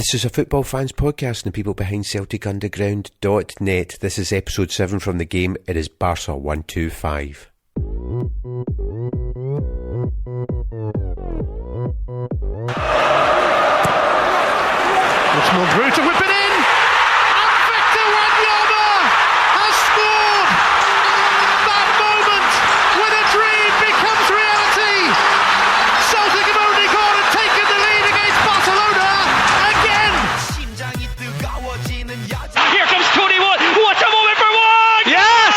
This is a Football Fans podcast and the people behind CelticUnderground.net. This is episode 7 from the game. It is Barca 125. Richmond through to whip it in, and Victor Wanyama has scored. That moment when a dream becomes reality. Celtic have only gone and taken the lead against Barcelona again. Here comes Tony Wood. What a moment for Wood! Yes!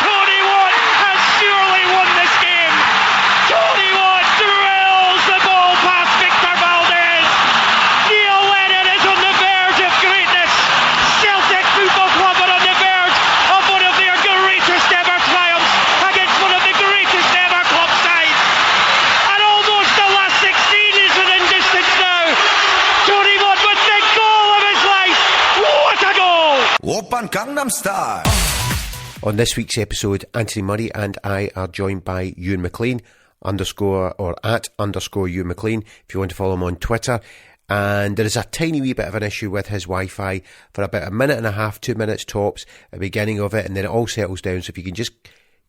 Tony Wood has surely won this game. Tony Wood drills the ball past Victor Valdez. Neil Lennon is on the verge of greatness. Celtic Football Club are on the verge of one of their greatest ever triumphs against one of the greatest ever club sides. And almost the last 16 is within distance now. Tony Wood with the goal of his life. What a goal! Oppan Gangnam Style. On this week's episode, Antony Murray and I are joined by Ewan McLean, @_ Ewan McLean, if you want to follow him on Twitter. And there is a tiny wee bit of an issue with his Wi-Fi for about a minute and a half, 2 minutes tops at the beginning of it, and then it all settles down. So if you can just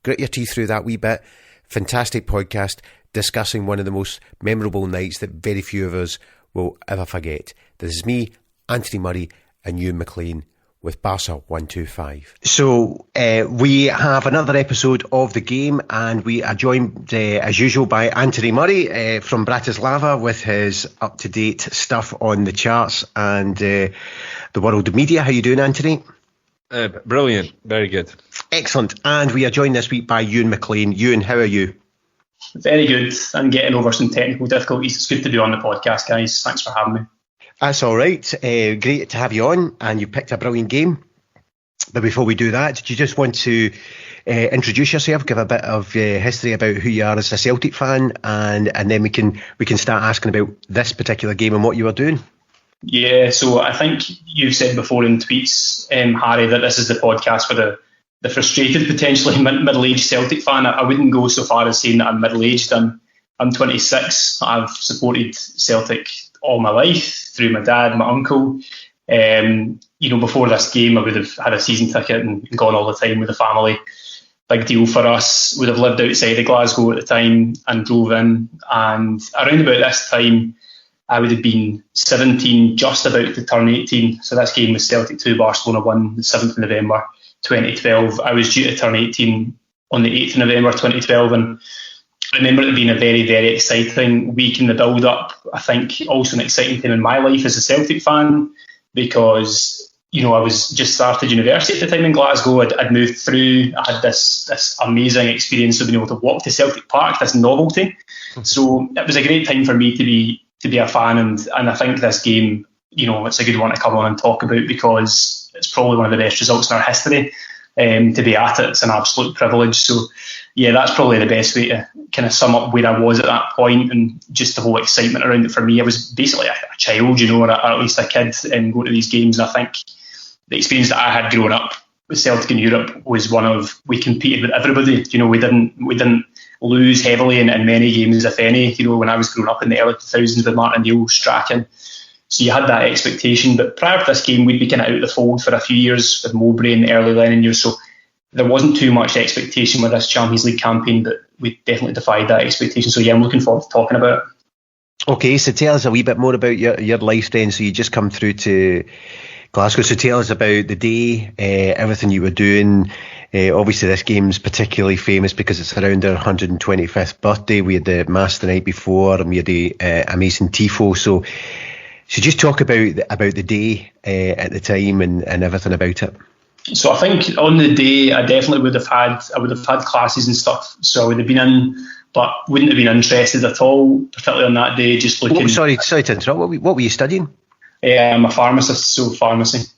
grit your teeth through that wee bit. Fantastic podcast discussing one of the most memorable nights that very few of us will ever forget. This is me, Antony Murray, and Ewan McLean with Barca 125. So we have another episode of the game, and we are joined as usual by Antony Murray from Bratislava with his up-to-date stuff on the charts and the world of media. How you doing, Antony? Brilliant, very good. Excellent. And we are joined this week by Ewan McLean. Ewan, how are you? Very good. I'm getting over some technical difficulties. It's good to be on the podcast, guys. Thanks for having me. That's all right. Great to have you on, and you picked a brilliant game. But before we do that, did you just want to introduce yourself, give a bit of history about who you are as a Celtic fan, and then we can start asking about this particular game and what you were doing? Yeah, so I think you've said before in tweets, Harry, that this is the podcast for the frustrated, potentially middle-aged Celtic fan. I wouldn't go so far as saying that I'm middle-aged. I'm 26. I've supported Celtic all my life through my dad, my uncle. Before this game, I would have had a season ticket and gone all the time with the family. Big deal for us. Would have lived outside of Glasgow at the time and drove in. And around about this time, I would have been 17, just about to turn 18. So this game was Celtic 2, Barcelona 1, the 7th of November 2012. I was due to turn 18 on the 8th of November 2012, and I remember it being a very, very exciting week in the build-up. I think also an exciting time in my life as a Celtic fan, because I was just started university at the time in Glasgow. I'd moved through. I had this amazing experience of being able to walk to Celtic Park, this novelty. So it was a great time for me to be a fan, and I think this game, it's a good one to come on and talk about, because it's probably one of the best results in our history. To be at it, it's an absolute privilege. So yeah, that's probably the best way to kind of sum up where I was at that point, and just the whole excitement around it for me. I was basically a child, or at least a kid, going to these games. And I think the experience that I had growing up with Celtic in Europe was one of, we competed with everybody. We didn't lose heavily in many games, if any. When I was growing up in the early 2000s with Martin Neal, Strachan. So you had that expectation, but prior to this game, we'd be kind of out of the fold for a few years with Mowbray in the early Lennon years, so there wasn't too much expectation with this Champions League campaign, but we definitely defied that expectation. So yeah, I'm looking forward to talking about it. Okay, so tell us a wee bit more about your life then. So you just come through to Glasgow, so tell us about the day, everything you were doing. Obviously this game's particularly famous because it's around our 125th birthday. We had the Mass the night before, and we had the amazing tifo. So just talk about the day at the time and everything about it. So I think on the day, I definitely would have had classes and stuff. So I would have been in, but wouldn't have been interested at all, particularly on that day. Just looking. Oh, sorry to interrupt. What were you studying? I'm a pharmacist, so pharmacy.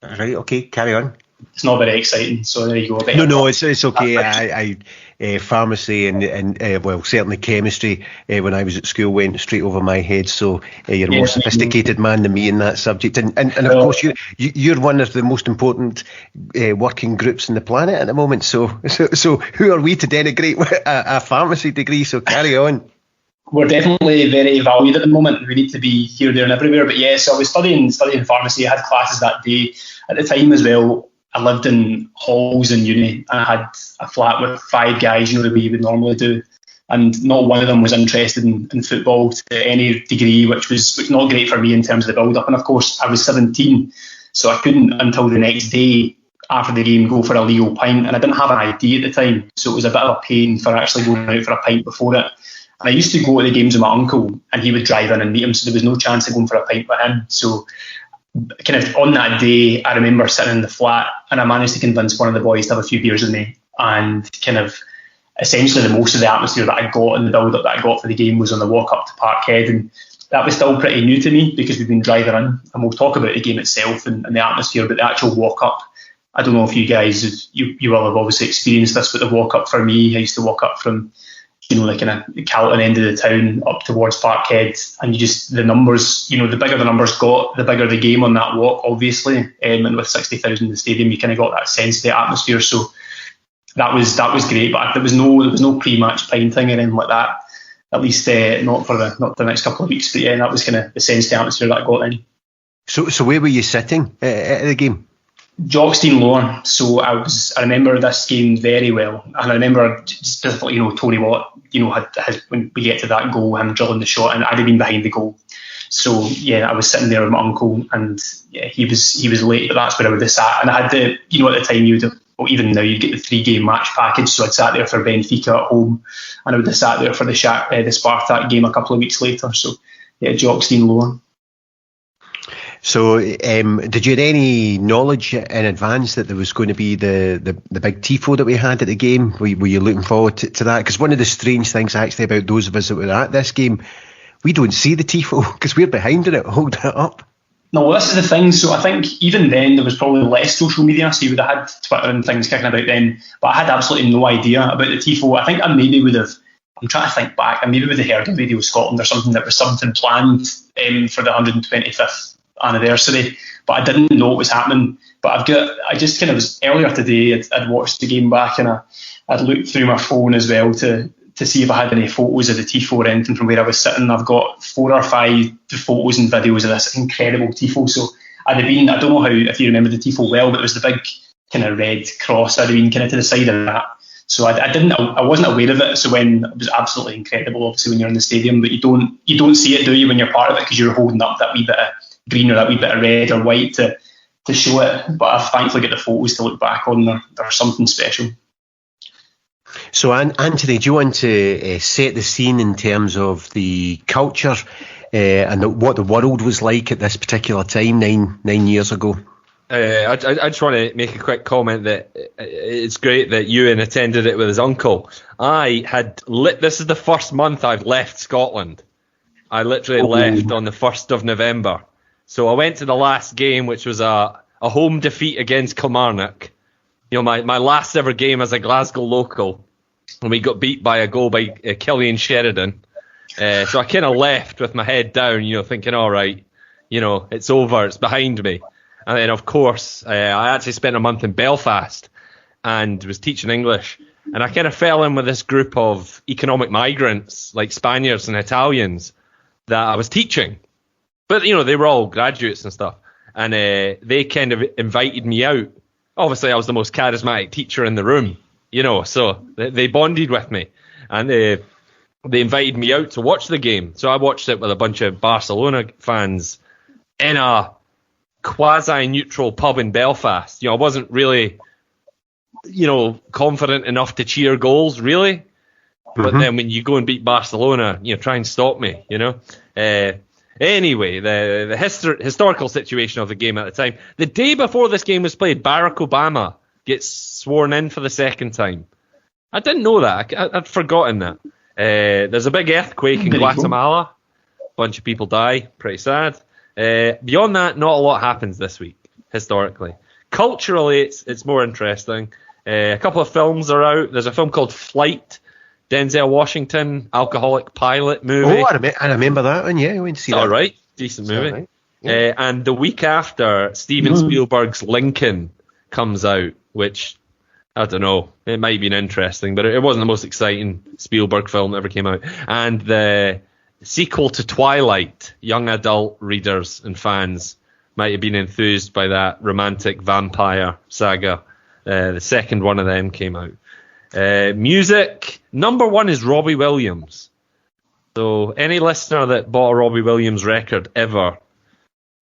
Right. Okay. Carry on. It's not very exciting, so there you go. No, it's okay. I pharmacy and well, certainly chemistry when I was at school went straight over my head. So you're a more sophisticated man than me in that subject, and of course you're one of the most important working groups on the planet at the moment. So who are we to denigrate a pharmacy degree? So carry on. we're definitely very valued at the moment. We need to be here, there, and everywhere. But yeah, so I was studying pharmacy. I had classes that day. At the time as well, I lived in halls in uni. I had a flat with 5 guys, the way you would normally do. And not one of them was interested in football to any degree, which was not great for me in terms of the build-up. And of course, I was 17, so I couldn't, until the next day after the game, go for a legal pint. And I didn't have an ID at the time, so it was a bit of a pain for actually going out for a pint before it. And I used to go to the games with my uncle, and he would drive in and meet him, so there was no chance of going for a pint with him. So kind of on that day, I remember sitting in the flat, and I managed to convince one of the boys to have a few beers with me, and kind of essentially the most of the atmosphere that I got and the build-up that I got for the game was on the walk up to Parkhead, and that was still pretty new to me because we've been driving in, and we'll talk about the game itself and the atmosphere, but the actual walk up, I don't know if you guys, you will have obviously experienced this, but the walk up for me, I used to walk up from, the kind of Calton end of the town up towards Parkhead, and the numbers, the bigger the numbers got, the bigger the game on that walk, obviously, and with 60,000 in the stadium, you kind of got that sense of the atmosphere, so that was great, but there was no pre-match pinting or anything like that, at least not for the next couple of weeks, but yeah, that was kind of the sense of the atmosphere that I got then. So where were you sitting at the game? Jockstein Lower. So I remember this game very well, and I remember specifically, Tony Watt, had when we get to that goal, him drilling the shot, and I'd have been behind the goal. So yeah, I was sitting there with my uncle, and yeah, he was late, but that's where I would have sat. And I had the, at the time even now you'd get the 3-game match package, so I'd sat there for Benfica at home, and I would have sat there for the Spartak game a couple of weeks later. So yeah, Jockstein Lower. So, did you have any knowledge in advance that there was going to be the big tifo that we had at the game? Were you looking forward to that? Because one of the strange things actually about those of us that were at this game, we don't see the tifo because we're behind it, holding it up. No, this is the thing. So I think even then there was probably less social media, so you would have had Twitter and things kicking about then, but I had absolutely no idea about the tifo. I think I maybe would have, I'm trying to think back, I maybe would have heard on Radio Scotland or something that was something planned for the 125th anniversary, but I didn't know what was happening. But I just kind of was earlier today, I'd watched the game back, and I'd looked through my phone as well to see if I had any photos of the tifo or anything from where I was sitting. I've got 4 or 5 photos and videos of this incredible tifo. So I'd have been, I don't know if you remember the tifo well, but it was the big kind of red cross. I'd have been kind of to the side of that. So I wasn't aware of it. So when it was absolutely incredible, obviously when you're in the stadium, but you don't see it, do you, when you're part of it, because you're holding up that wee bit of green or that wee bit of red or white to show it. But I've thankfully got the photos to look back on. They're something special. So, Antony, do you want to set the scene in terms of the culture and what the world was like at this particular time, nine years ago? I just want to make a quick comment that it's great that Ewan attended it with his uncle. This is the first month I've left Scotland. I literally left on the 1st of November. So I went to the last game, which was a home defeat against Kilmarnock. My last ever game as a Glasgow local, when we got beat by a goal by Killian Sheridan. So I kind of left with my head down, thinking, all right, it's over, it's behind me. And then, of course, I actually spent a month in Belfast and was teaching English. And I kind of fell in with this group of economic migrants, like Spaniards and Italians, that I was teaching. But, they were all graduates and stuff. And they kind of invited me out. Obviously, I was the most charismatic teacher in the room, so they bonded with me. And they invited me out to watch the game. So I watched it with a bunch of Barcelona fans in a quasi-neutral pub in Belfast. I wasn't really, confident enough to cheer goals, really. But then when you go and beat Barcelona, try and stop me, Anyway, the historical situation of the game at the time. The day before this game was played, Barack Obama gets sworn in for the second time. I didn't know that. I'd forgotten that. There's a big earthquake in Guatemala. A bunch of people die. Pretty sad. Beyond that, not a lot happens this week, historically. Culturally, it's more interesting. A couple of films are out. There's a film called Flight, Denzel Washington, alcoholic pilot movie. Oh, I remember that one, yeah. I went to see that. All right, decent movie. Right. Yeah. And the week after, Steven Spielberg's Lincoln comes out, which I don't know. It might have been interesting, but it wasn't the most exciting Spielberg film that ever came out. And the sequel to Twilight, young adult readers and fans might have been enthused by that romantic vampire saga. The second one of them came out. Music, number 1 is Robbie Williams. So any listener that bought a Robbie Williams record ever,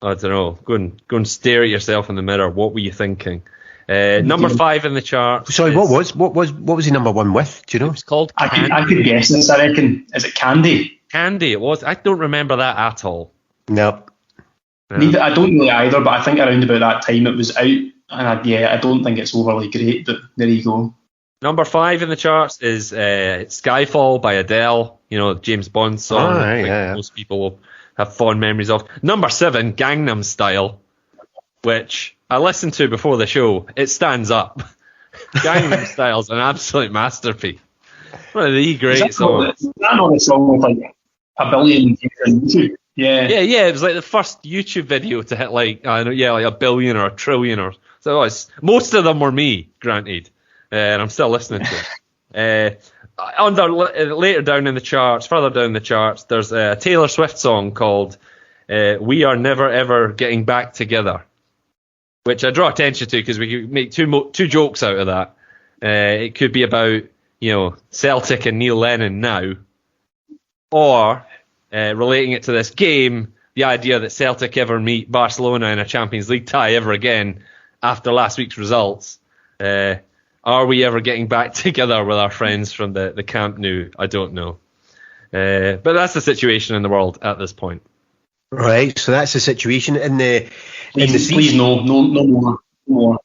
I don't know, go and stare at yourself in the mirror. What were you thinking? Number 5 in the chart. Sorry, what was he number 1 with? Do you know? It's called I could guess this. I reckon. Is it Candy? Candy. It was. I don't remember that at all. No. Neither, I don't really either, but I think around about that time it was out, and I don't think it's overly great. But there you go. Number 5 in the charts is Skyfall by Adele. You know, James Bond song. Most people will have fond memories of. Number 7, Gangnam Style, which I listened to before the show. It stands up. Gangnam Style's an absolute masterpiece. One of the great songs. Is that not a song with like a billion views on YouTube? Yeah. It was like the first YouTube video to hit like like a billion or a trillion or so. Most of them were me, granted, and I'm still listening to it. Later down in the charts, further down the charts, there's a Taylor Swift song called "We Are Never Ever Getting Back Together," which I draw attention to because we could make two jokes out of that. It could be about Celtic and Neil Lennon now, or relating it to this game, the idea that Celtic ever meet Barcelona in a Champions League tie ever again after last week's results. Are we ever getting back together with our friends from the Camp Nou? I don't know. But that's the situation in the world at this point. Right, so that's the situation in the Please no more.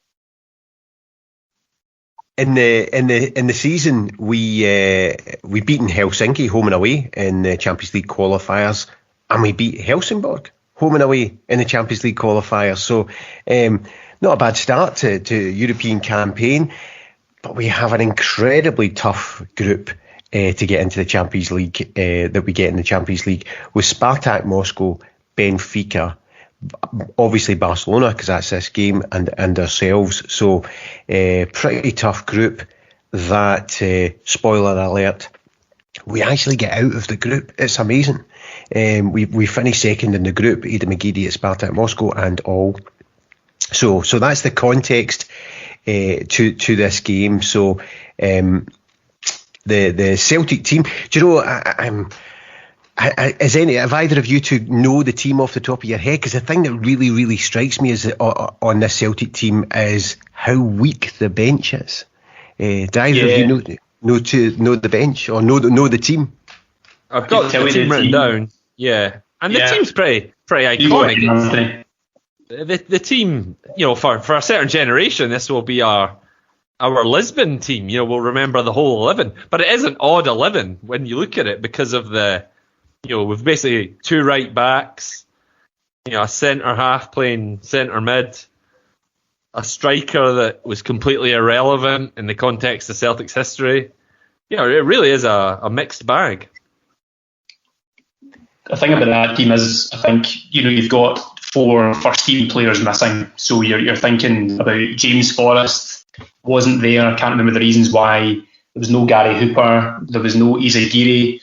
In the season, we beaten Helsinki home and away in the Champions League qualifiers, and we beat Helsingborg home and away in the Champions League qualifiers. So, not a bad start to European campaign, but we have an incredibly tough group to get into the Champions League that we get in the Champions League with Spartak Moscow, Benfica, obviously Barcelona because that's this game, and ourselves. So pretty tough group that, spoiler alert, we actually get out of the group. It's amazing. We finished second in the group, Ida McGeady at Spartak Moscow and all. So that's the context to this game. So the Celtic team, do you know, have either of you two know the team off the top of your head? Because the thing that really, really strikes me is on this Celtic team is how weak the bench is. Do either of you know the bench or know the team? I've got the team written down. Yeah, and the team's pretty iconic. The team, for a certain generation, this will be our Lisbon team. We'll remember the whole 11, but it is an odd 11 when you look at it because of the. We've basically 2 right backs, a centre half playing centre mid, a striker that was completely irrelevant in the context of Celtic's history. It really is a mixed bag. The thing about that team is, I think, you've got 4 first team players missing. So you're thinking about James Forrest wasn't there. I can't remember the reasons why. There was no Gary Hooper. There was no Izagiri.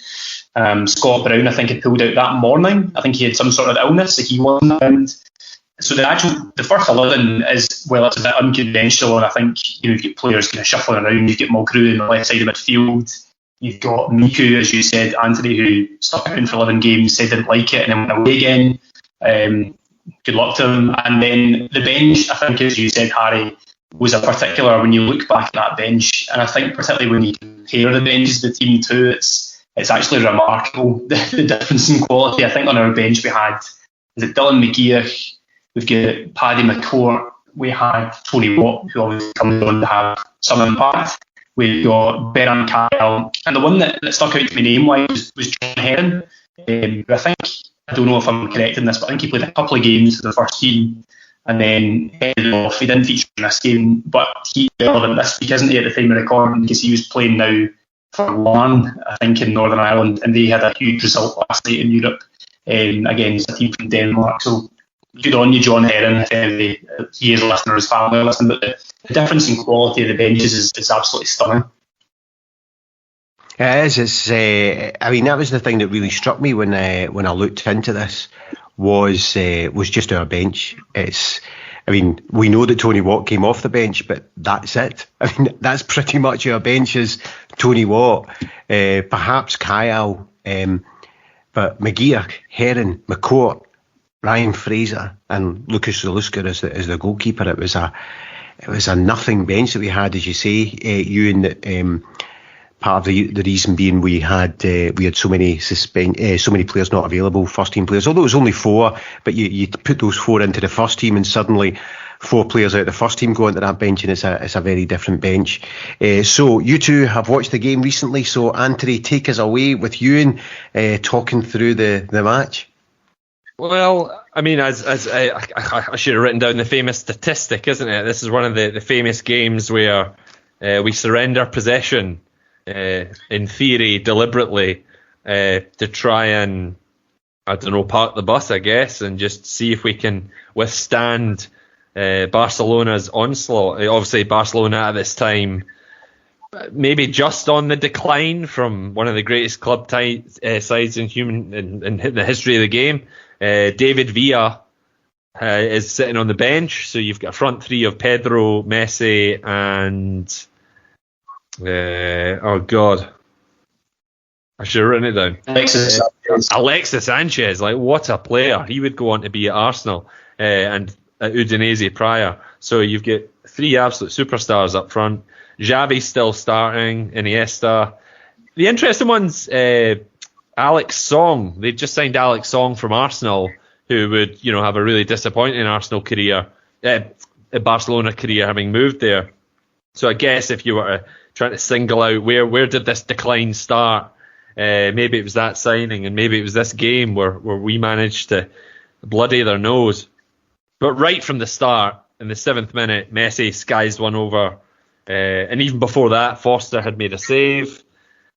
Scott Brown, I think, had pulled out that morning. I think he had some sort of illness, so he wasn't around. So the first 11 is, well, it's a bit unconventional, and I think you've got players kind of shuffling around. You've got Mulgrew on the left side of midfield. You've got Miku, as you said, Antony, who stuck around for 11 games, said didn't like it, and then went away again. Good luck to him. And then the bench, I think, as you said, Harry, was a particular, when you look back at that bench, and I think particularly when you compare the benches of the team too, it's actually remarkable, the difference in quality. I think on our bench we had, is it Dylan McGeoch, we've got Paddy McCourt, we had Tony Watt, who always comes on to have some impact. We've got Beran Kyle, and the one that stuck out to me name-wise was John Heron, who I think, I don't know if I'm correct in this, but I think he played a couple of games for the first team and then headed off. He didn't feature in this game, but he's relevant this week, isn't he, at the time of recording, because he was playing now for Larne, I think, in Northern Ireland, and they had a huge result last night in Europe against a team from Denmark. So good on you, John Heron, if he is a listener or his family are listening, but the difference in quality of the benches is absolutely stunning. It is. I mean, that was the thing that really struck me when I looked into this was just our bench. I mean, we know that Tony Watt came off the bench, but that's it. I mean, that's pretty much our bench is Tony Watt, perhaps Kyle, but McGeer, Heron, McCourt, Ryan Fraser, and Lucas Zaluska as the goalkeeper. It was a nothing bench that we had, as you say, Ewan. That part of the reason being we had so many players not available, first team players. Although it was only 4, but you put those 4 into the first team, and suddenly 4 players out of the first team go into that bench, and it's a very different bench. So you two have watched the game recently. So Antony, take us away with Ewan talking through the match. Well, I mean, as I should have written down the famous statistic, isn't it? This is one of the famous games where we surrender possession. In theory, deliberately, to try and, I don't know, park the bus, I guess, and just see if we can withstand Barcelona's onslaught. Obviously, Barcelona at this time, maybe just on the decline from one of the greatest club sides in the history of the game. David Villa is sitting on the bench, so you've got a front 3 of Pedro, Messi, and oh God, I should have written it down. Alexis Sanchez, like what a player. He would go on to be at Arsenal and at Udinese prior. So you've got 3 absolute superstars up front. Xavi's still starting, Iniesta. The interesting one's Alex Song. They've just signed Alex Song from Arsenal, who would, have a really disappointing Arsenal career, Barcelona career, having moved there. So I guess if you were trying to single out where did this decline start, maybe it was that signing, and maybe it was this game where we managed to bloody their nose. But right from the start, in the 7th minute, Messi skies one over, and even before that, Foster had made a save.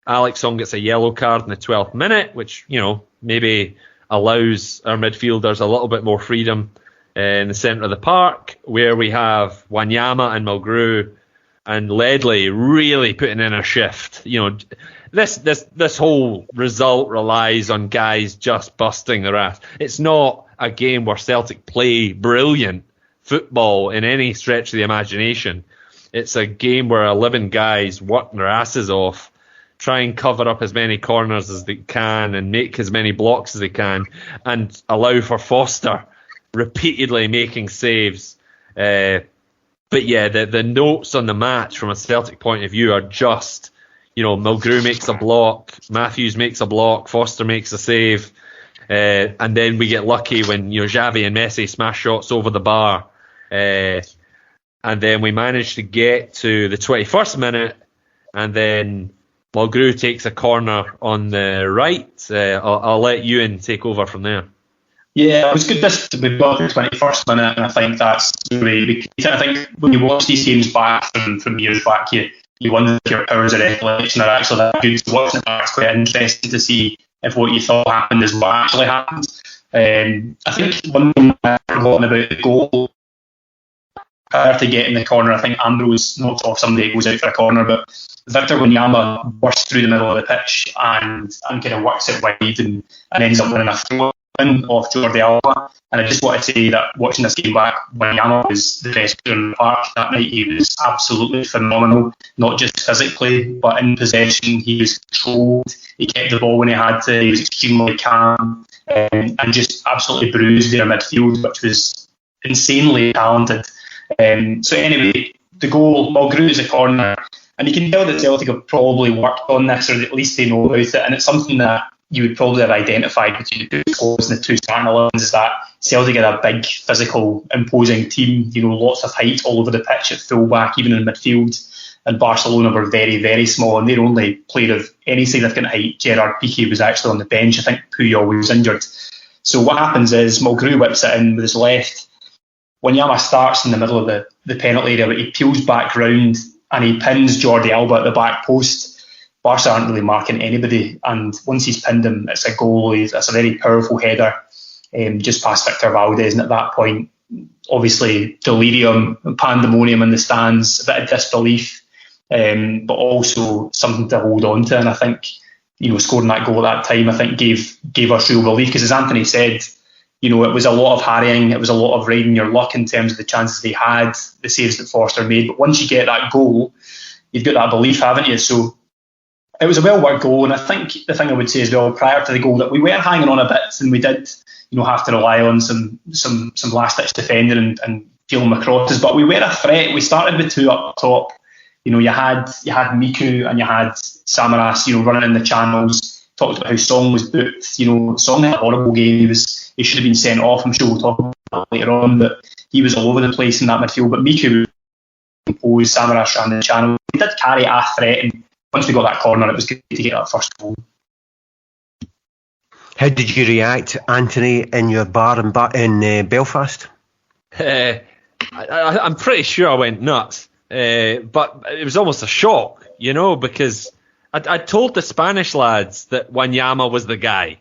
Alex Song gets a yellow card in the 12th minute, which maybe allows our midfielders a little bit more freedom in the centre of the park, where we have Wanyama and Mulgrew and Ledley really putting in a shift. This whole result relies on guys just busting their ass. It's not a game where Celtic play brilliant football in any stretch of the imagination. It's a game where 11 guys work their asses off, try and cover up as many corners as they can and make as many blocks as they can, and allow for Foster repeatedly making saves. But yeah, the notes on the match from a Celtic point of view are just, Mulgrew makes a block, Matthews makes a block, Foster makes a save, and then we get lucky when Xavi and Messi smash shots over the bar, and then we manage to get to the 21st minute, and then Mulgrew takes a corner on the right. I'll let Ewan take over from there. Yeah, it was good we've got the 21st minute, and I think that's really, I think when you watch these games back from years back, you wonder if your powers of recollection are actually that good. Watching it back, it's quite interesting to see if what you thought happened is what actually happened. I think one thing I've forgotten about the goal, prior to getting the corner, I think Ambrose knocks off somebody, goes out for a corner, but Victor Wanyama bursts through the middle of the pitch and kind of works it wide and ends up winning a throw off Jordi Alba. And I just want to say that watching this game back, Wanyama was the best player in the park that night. He was absolutely phenomenal, not just physically, but in possession. He was controlled, he kept the ball when he had to, he was extremely calm, and just absolutely bruised their midfield, which was insanely talented. So anyway, the goal, Mulgrew is a corner, and you can tell that Celtic have probably worked on this, or at least they know about it, and it's something that you would probably have identified between the two scores and the 2 starting 11s, is that Celtic are a big, physical, imposing team, lots of height all over the pitch at full-back, even in midfield, and Barcelona were very, very small, and their only player of any significant height, Gerard Piqué, was actually on the bench. I think Puyol was injured. So what happens is Mulgrew whips it in with his left. Wanyama starts in the middle of the penalty area, but he peels back round and he pins Jordi Alba at the back post. Barca aren't really marking anybody, and once he's pinned him, it's a goal. It's a very powerful header. just past Victor Valdez, and at that point, obviously delirium, pandemonium in the stands, a bit of disbelief, but also something to hold on to. And I think, scoring that goal at that time, I think gave us real belief, because as Antony said, it was a lot of harrying, it was a lot of riding your luck in terms of the chances they had, the saves that Forster made. But once you get that goal, you've got that belief, haven't you? So it was a well-worked goal. And I think the thing I would say as well, prior to the goal, that we were hanging on a bit, and we did, have to rely on some last-ditch defending and feeling the crosses. But we were a threat. We started with two up top. You had Miku and you had Samaras, running in the channels. Talked about how Song was booked. Song had a horrible game. He should have been sent off. I'm sure we'll talk about that later on. But he was all over the place in that midfield. But Miku composed, Samaras ran the channel. He did carry a threat, and once we got that corner, it was good to get that first goal. How did you react, Antony, in your bar in Belfast? I'm pretty sure I went nuts. But it was almost a shock, because I told the Spanish lads that Wanyama was the guy.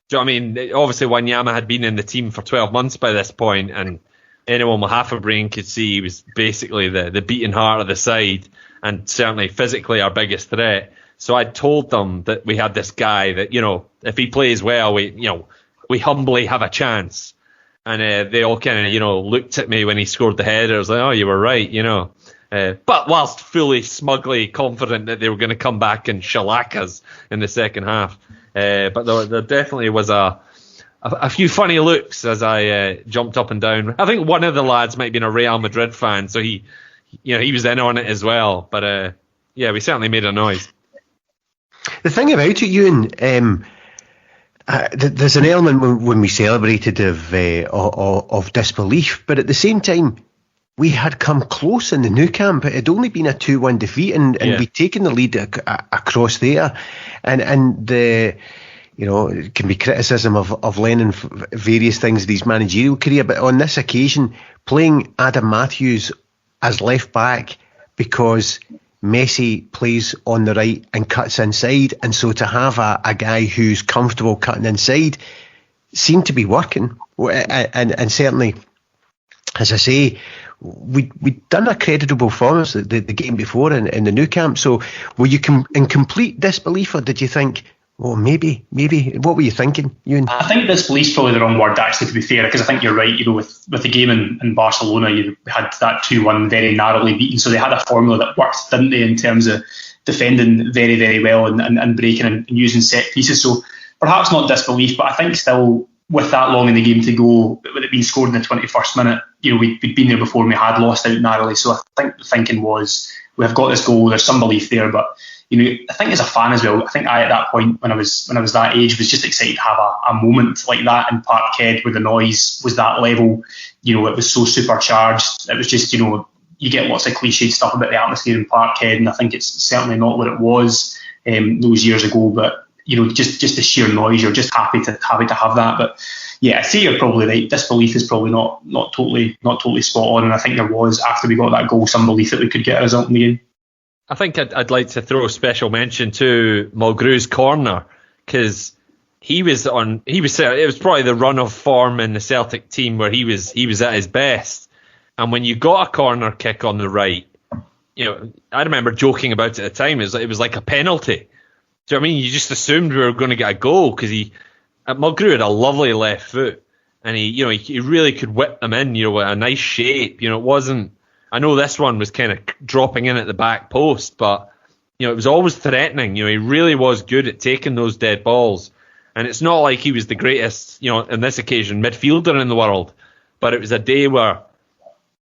Do you know what I mean? Obviously, Wanyama had been in the team for 12 months by this point, and anyone with half a brain could see he was basically the beating heart of the side, and certainly physically our biggest threat. So I told them that we had this guy that, if he plays well, we humbly have a chance. And they all kind of, looked at me when he scored the header. I was like, oh, you were right, But whilst fully, smugly confident that they were going to come back and shellac us in the second half. But there definitely was a few funny looks as I jumped up and down. I think one of the lads might have been a Real Madrid fan, so he was in on it as well. But we certainly made a noise. The thing about it, Ewan, there's an element when we celebrated of disbelief, but at the same time, we had come close in the Nou Camp. It had only been a 2-1 defeat, and we'd taken the lead across there. And the, it can be criticism of Lennon various things in his managerial career, but on this occasion, playing Adam Matthews as left back because Messi plays on the right and cuts inside, and so to have a guy who's comfortable cutting inside seemed to be working, and certainly, as I say, we'd done a creditable performance the game before in the Nou Camp. So were you in complete disbelief, or did you think, oh, maybe, what were you thinking, Ewan? I think disbelief's probably the wrong word, actually, to be fair, because I think you're right. With the game in Barcelona, you had that 2-1 very narrowly beaten, so they had a formula that worked, didn't they, in terms of defending very, very well and breaking and using set pieces. So perhaps not disbelief, but I think still, with that long in the game to go, with it being scored in the 21st minute, we'd been there before and we had lost out narrowly. So I think the thinking was, we have got this goal, there's some belief there, but I think as a fan as well, I think at that point when I was that age, was just excited to have a moment like that in Parkhead where the noise was that level. It was so supercharged. It was just, you get lots of cliched stuff about the atmosphere in Parkhead, and I think it's certainly not what it was those years ago. But just the sheer noise, you're just happy to have that. But yeah, I see you're probably right. Disbelief is probably not totally spot on, and I think there was, after we got that goal, some belief that we could get a result in the game. I think I'd like to throw a special mention to Mulgrew's corner, because it was probably the run of form in the Celtic team where he was at his best. And when you got a corner kick on the right, I remember joking about it at the time. It was like a penalty. Do you know what I mean? You just assumed we were going to get a goal, because Mulgrew had a lovely left foot, and he really could whip them in, with a nice shape. It wasn't. I know this one was kind of dropping in at the back post, but it was always threatening. He really was good at taking those dead balls, and it's not like he was the greatest, on this occasion, midfielder in the world. But it was a day where,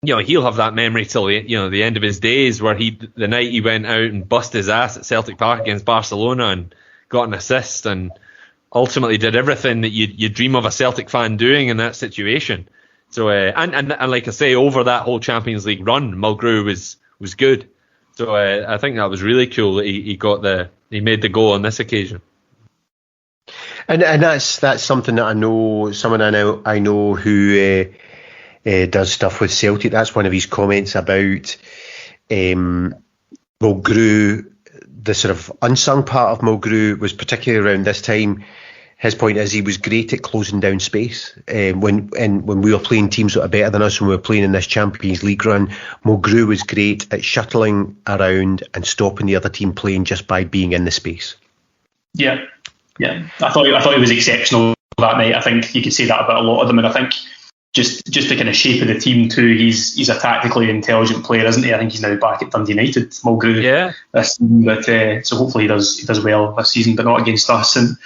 he'll have that memory till the end of his days, where the night he went out and busted his ass at Celtic Park against Barcelona and got an assist, and ultimately did everything that you dream of a Celtic fan doing in that situation. So and like I say, over that whole Champions League run, Mulgrew was good. So I think that was really cool that he made the goal on this occasion. And that's something that I know. Someone I know who does stuff with Celtic. That's one of his comments about Mulgrew. The sort of unsung part of Mulgrew was particularly around this time. his point is he was great at closing down space. When we were playing teams that are better than us, when we were playing in this Champions League run, Mulgrew was great at shuttling around and stopping the other team playing just by being in the space. Yeah. I thought he was exceptional that night. I think you could say that about a lot of them, and I think just the kind of shape of the team too. He's a tactically intelligent player, isn't he? I think he's now back at Dundee United, Mulgrew. This season, but so hopefully he does well this season, but not against us. And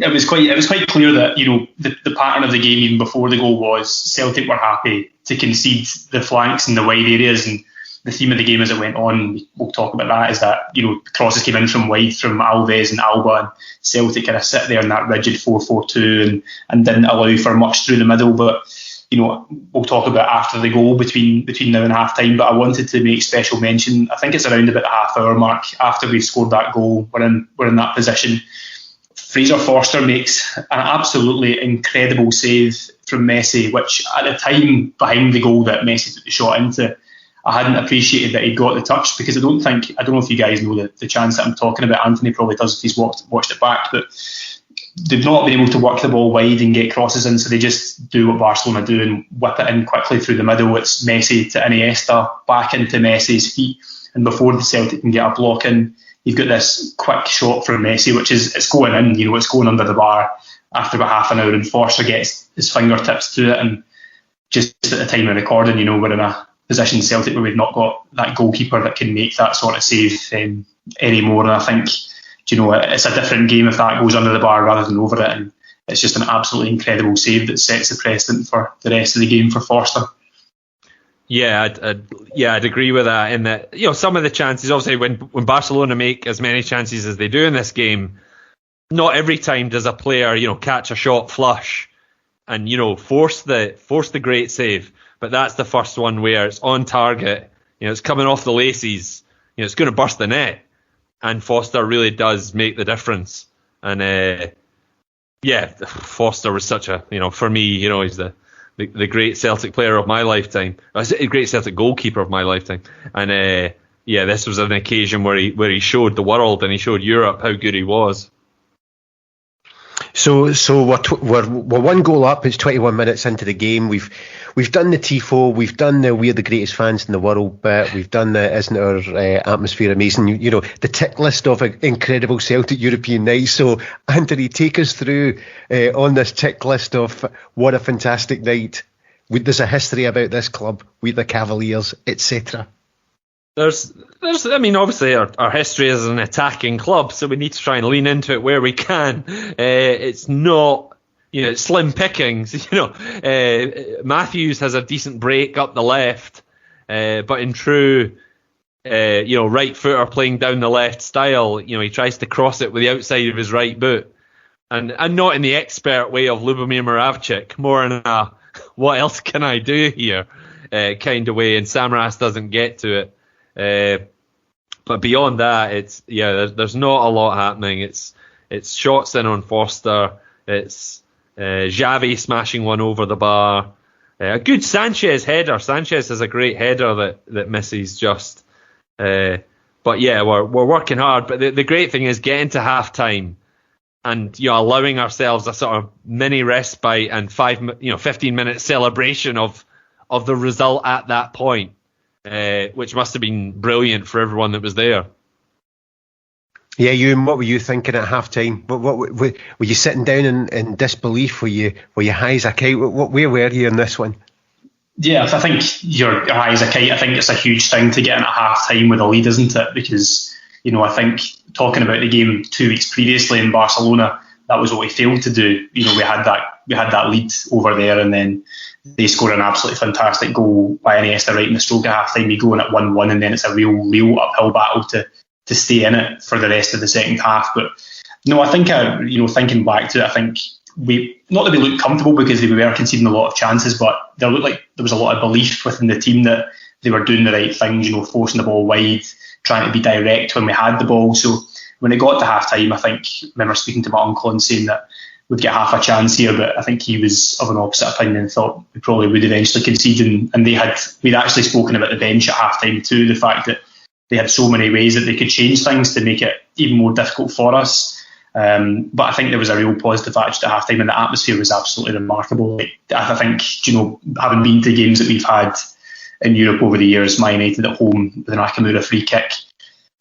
it was quite clear that the pattern of the game even before the goal was Celtic were happy to concede the flanks and the wide areas, and the theme of the game as it went on, we'll talk about that, is that crosses came in from wide from Alves and Alba, and Celtic kind of sit there in that rigid 4-4-2 and didn't allow for much through the middle. But we'll talk about after the goal between now and half time. But I wanted to make special mention. I think it's around about the half hour mark after we've scored that goal. We're in that position. Fraser Forster makes an absolutely incredible save from Messi, which at the time behind the goal that Messi took the shot into, I hadn't appreciated that he got the touch, because I don't know if you guys know the chance that I'm talking about. Anthony probably does if he's watched it back, but they've not been able to work the ball wide and get crosses in, so they just do what Barcelona do and whip it in quickly through the middle. It's Messi to Iniesta, back into Messi's feet, and before the Celtic can get a block in, you've got this quick shot from Messi, which is it's going in, it's going under the bar after about half an hour, and Forster gets his fingertips to it, and just at the time of recording, we're in a position Celtic where we've not got that goalkeeper that can make that sort of save anymore. And I think, it's a different game if that goes under the bar rather than over it. And it's just an absolutely incredible save that sets the precedent for the rest of the game for Forster. Yeah, I'd agree with that. In that, some of the chances, obviously, when Barcelona make as many chances as they do in this game, not every time does a player, catch a shot flush and force the great save. But that's the first one where it's on target. It's coming off the laces. It's going to burst the net, and Forster really does make the difference. And Forster was such a for me, he's the great Celtic player of my lifetime. A great Celtic goalkeeper of my lifetime. And this was an occasion where he showed the world and he showed Europe how good he was. So we're one goal up. It's 21 minutes into the game. We've done the tifo, we've done the we're the greatest fans in the world bit, we've done the isn't our atmosphere amazing? The tick list of incredible Celtic European nights. So Anthony, take us through on this tick list of what a fantastic night. There's a history about this club, we the Cavaliers, etc. There's obviously our history is an attacking club, so we need to try and lean into it where we can. It's not, it's slim pickings. Matthews has a decent break up the left, but in true, right footer playing down the left style, he tries to cross it with the outside of his right boot, and not in the expert way of Lubomir Moravcik, more in a what else can I do here kind of way, and Samaras doesn't get to it. But beyond that, there's not a lot happening. It's shots in on Forster. It's Xavi smashing one over the bar. A good Sanchez header. Sanchez has a great header that misses just. But we're working hard. But the great thing is getting to half time and allowing ourselves a sort of mini respite and 15-minute celebration of the result at that point. Which must have been brilliant for everyone that was there. Yeah, Ewan, what were you thinking at half time? What were you sitting down in disbelief? Were you high as a kite? Where were you in this one? Yeah, I think you're high as a kite. I think it's a huge thing to get in at half time with a lead, isn't it? Because I think talking about the game 2 weeks previously in Barcelona, that was what we failed to do. We had that lead over there, and then they score an absolutely fantastic goal by Iniesta right in the stroke of half time. You go in at 1-1, and then it's a real uphill battle to stay in it for the rest of the second half. But no, I think thinking back to it, I think not that we looked comfortable because we were conceding a lot of chances, but there looked like there was a lot of belief within the team that they were doing the right things, forcing the ball wide, trying to be direct when we had the ball. So when it got to half time, I remember speaking to my uncle and saying that we'd get half a chance here, but I think he was of an opposite opinion and thought we probably would eventually concede. And we'd actually spoken about the bench at half time too, the fact that they had so many ways that they could change things to make it even more difficult for us. But I think there was a real positive attitude at half time, and the atmosphere was absolutely remarkable. I think, having been to games that we've had in Europe over the years, Man United at home with an Nakamura free kick,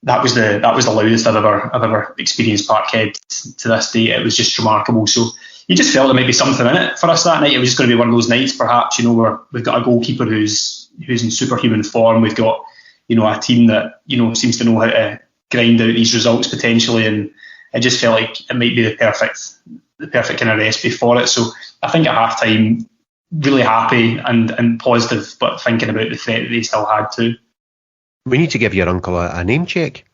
that was the loudest I've ever experienced Parkhead to this day. It was just remarkable. So you just felt there might be something in it for us that night. It was just going to be one of those nights, perhaps, where we've got a goalkeeper who's in superhuman form. We've got, a team that, seems to know how to grind out these results potentially, and it just felt like it might be the perfect kind of recipe for it. So I think at half time, really happy and positive, but thinking about the threat that they still had too. We need to give your uncle a name check.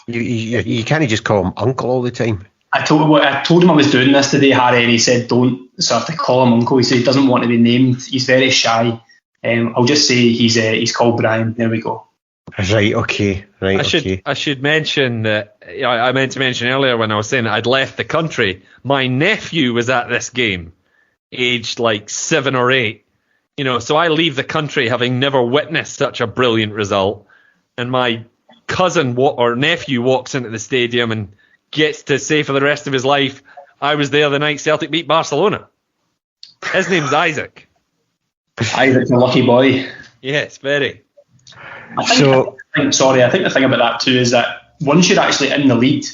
You can't just call him uncle all the time. I told him I was doing this today, Harry, and he said don't, so I have to call him uncle. He said he doesn't want to be named. He's very shy. I'll just say he's called Brian. There we go. Right, okay. I should mention that I meant to mention earlier when I was saying that I'd left the country. My nephew was at this game, aged like 7 or 8. So I leave the country having never witnessed such a brilliant result, and my cousin or nephew walks into the stadium and gets to say for the rest of his life, I was there the night Celtic beat Barcelona. His name's Isaac. Isaac's a lucky boy. Yes, very. I think the thing about that too is that once you're actually in the lead,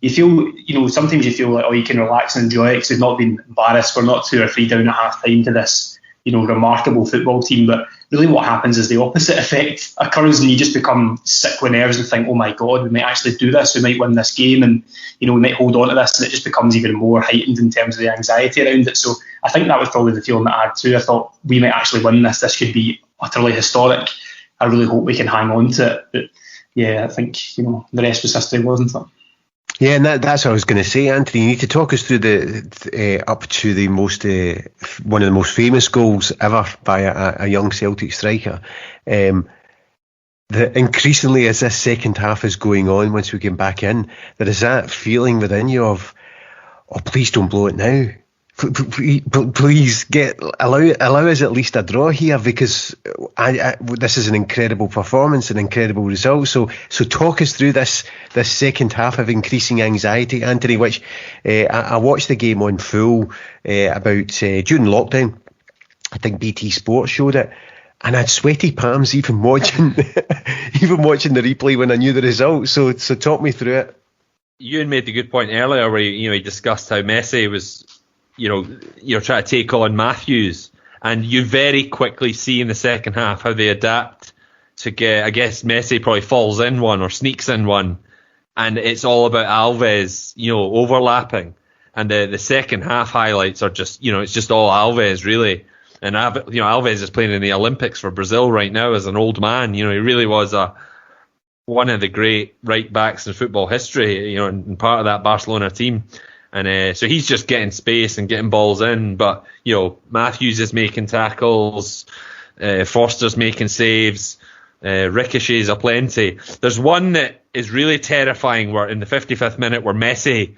you feel, sometimes you feel like, you can relax and enjoy it because we've not been embarrassed. We're not 2 or 3 down at half time to this, remarkable football team. But really what happens is the opposite effect occurs, and you just become sick with nerves and think, oh my God, we might actually do this. We might win this game, and, we might hold on to this, and it just becomes even more heightened in terms of the anxiety around it. So I think that was probably the feeling that I had too. I thought we might actually win this. This could be utterly historic. I really hope we can hang on to it. But yeah, I think, the rest was history, wasn't it? Yeah, and that's what I was going to say, Anthony. You need to talk us through the up to the most one of the most famous goals ever by a young Celtic striker. Increasingly, as this second half is going on, once we get back in, there is that feeling within you of, please don't blow it now. Please allow us at least a draw here, because this is an incredible performance, an incredible result. So talk us through this second half of increasing anxiety, Anthony. Which I watched the game on full about during lockdown. I think BT Sport showed it, and I had sweaty palms even watching the replay when I knew the result. So talk me through it. Ewan made the good point earlier where he discussed how Messi was. You're trying to take on Matthews, and you very quickly see in the second half how they adapt to get, I guess Messi probably falls in one or sneaks in one, and it's all about Alves, overlapping. And the second half highlights are just, it's just all Alves really. And Alves is playing in the Olympics for Brazil right now as an old man. He really was one of the great right backs in football history, and part of that Barcelona team. And so he's just getting space and getting balls in. But, Matthews is making tackles, Forster's making saves, ricochets aplenty. There's one that is really terrifying where in the 55th minute where Messi,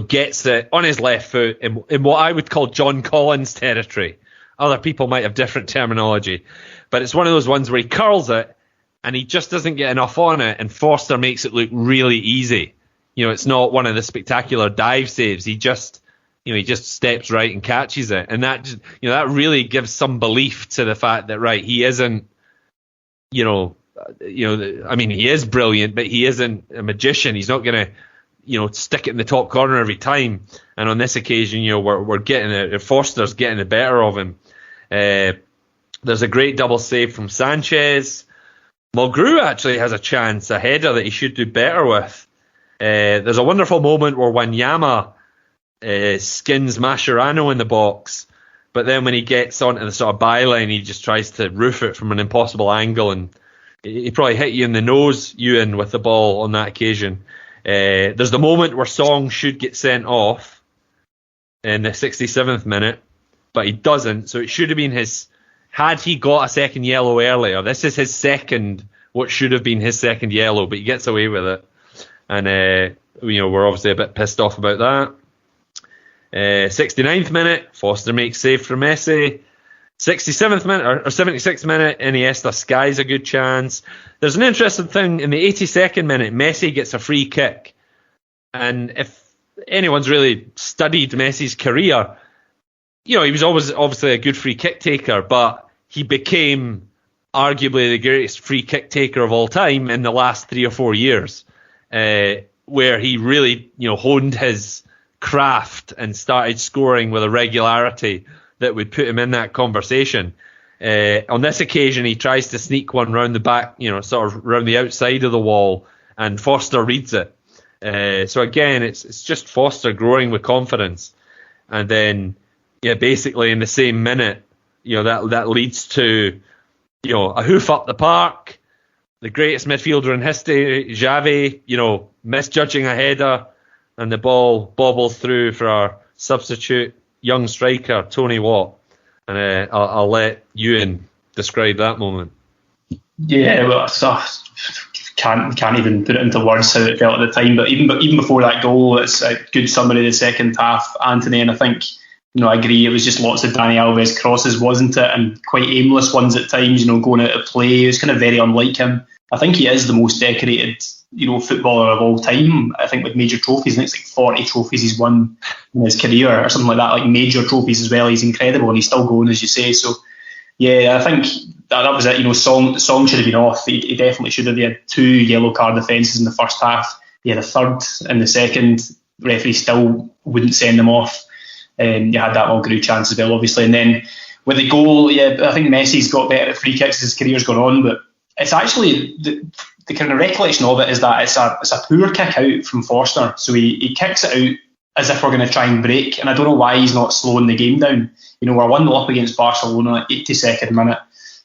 gets it on his left foot in what I would call John Collins territory. Other people might have different terminology. But it's one of those ones where he curls it and he just doesn't get enough on it, and Forster makes it look really easy. It's not one of the spectacular dive saves. He just steps right and catches it, and that just, that really gives some belief to the fact that he isn't, he is brilliant, but he isn't a magician. He's not going to, stick it in the top corner every time. And on this occasion, we're getting it. Forster's getting the better of him. There's a great double save from Sanchez. Mulgrew actually has a chance, a header that he should do better with. There's a wonderful moment where Wanyama skins Mascherano in the box, but then when he gets onto the sort of byline, he just tries to roof it from an impossible angle, and he probably hit you in the nose, Ewan, with the ball on that occasion. There's the moment where Song should get sent off in the 67th minute, but he doesn't, so it should have been had he got a second yellow earlier. This is his second, what should have been his second yellow, but he gets away with it. And, we're obviously a bit pissed off about that. 69th minute, Foster makes save for Messi. 67th minute, or 76th minute, Iniesta skies a good chance. There's an interesting thing, in the 82nd minute, Messi gets a free kick. And if anyone's really studied Messi's career, he was always obviously a good free kick taker, but he became arguably the greatest free kick taker of all time in the last 3 or 4 years, where he really, honed his craft and started scoring with a regularity that would put him in that conversation. On this occasion, he tries to sneak one round the back, sort of round the outside of the wall, and Foster reads it. So again, it's just Foster growing with confidence, and then basically in the same minute, that leads to a hoof up the park, the greatest midfielder in history, Xavi, misjudging a header, and the ball bobbles through for our substitute young striker Tony Watt. And I'll let Ewan describe that moment. Yeah, well, can't even put it into words how it felt at the time. But even before that goal, it's a good summary of the second half, Antony. And I think, I agree, it was just lots of Dani Alves crosses, wasn't it? And quite aimless ones at times, going out of play. It was kind of very unlike him. I think he is the most decorated, footballer of all time. I think with major trophies, and it's like 40 trophies he's won in his career or something like that, like major trophies as well. He's incredible, and he's still going, as you say. So, yeah, I think that was it. Song should have been off. He definitely should have. He had 2 yellow card offences in the first half. He had a third in the second. The referee still wouldn't send them off. You had that Mulgrew chance as well, obviously. And then with the goal, I think Messi's got better at free kicks as his career's gone on, but it's actually the kind of recollection of it is that it's a poor kick out from Foster. So he kicks it out as if we're going to try and break, and I don't know why he's not slowing the game down. We're 1-0 up against Barcelona, 82nd minute.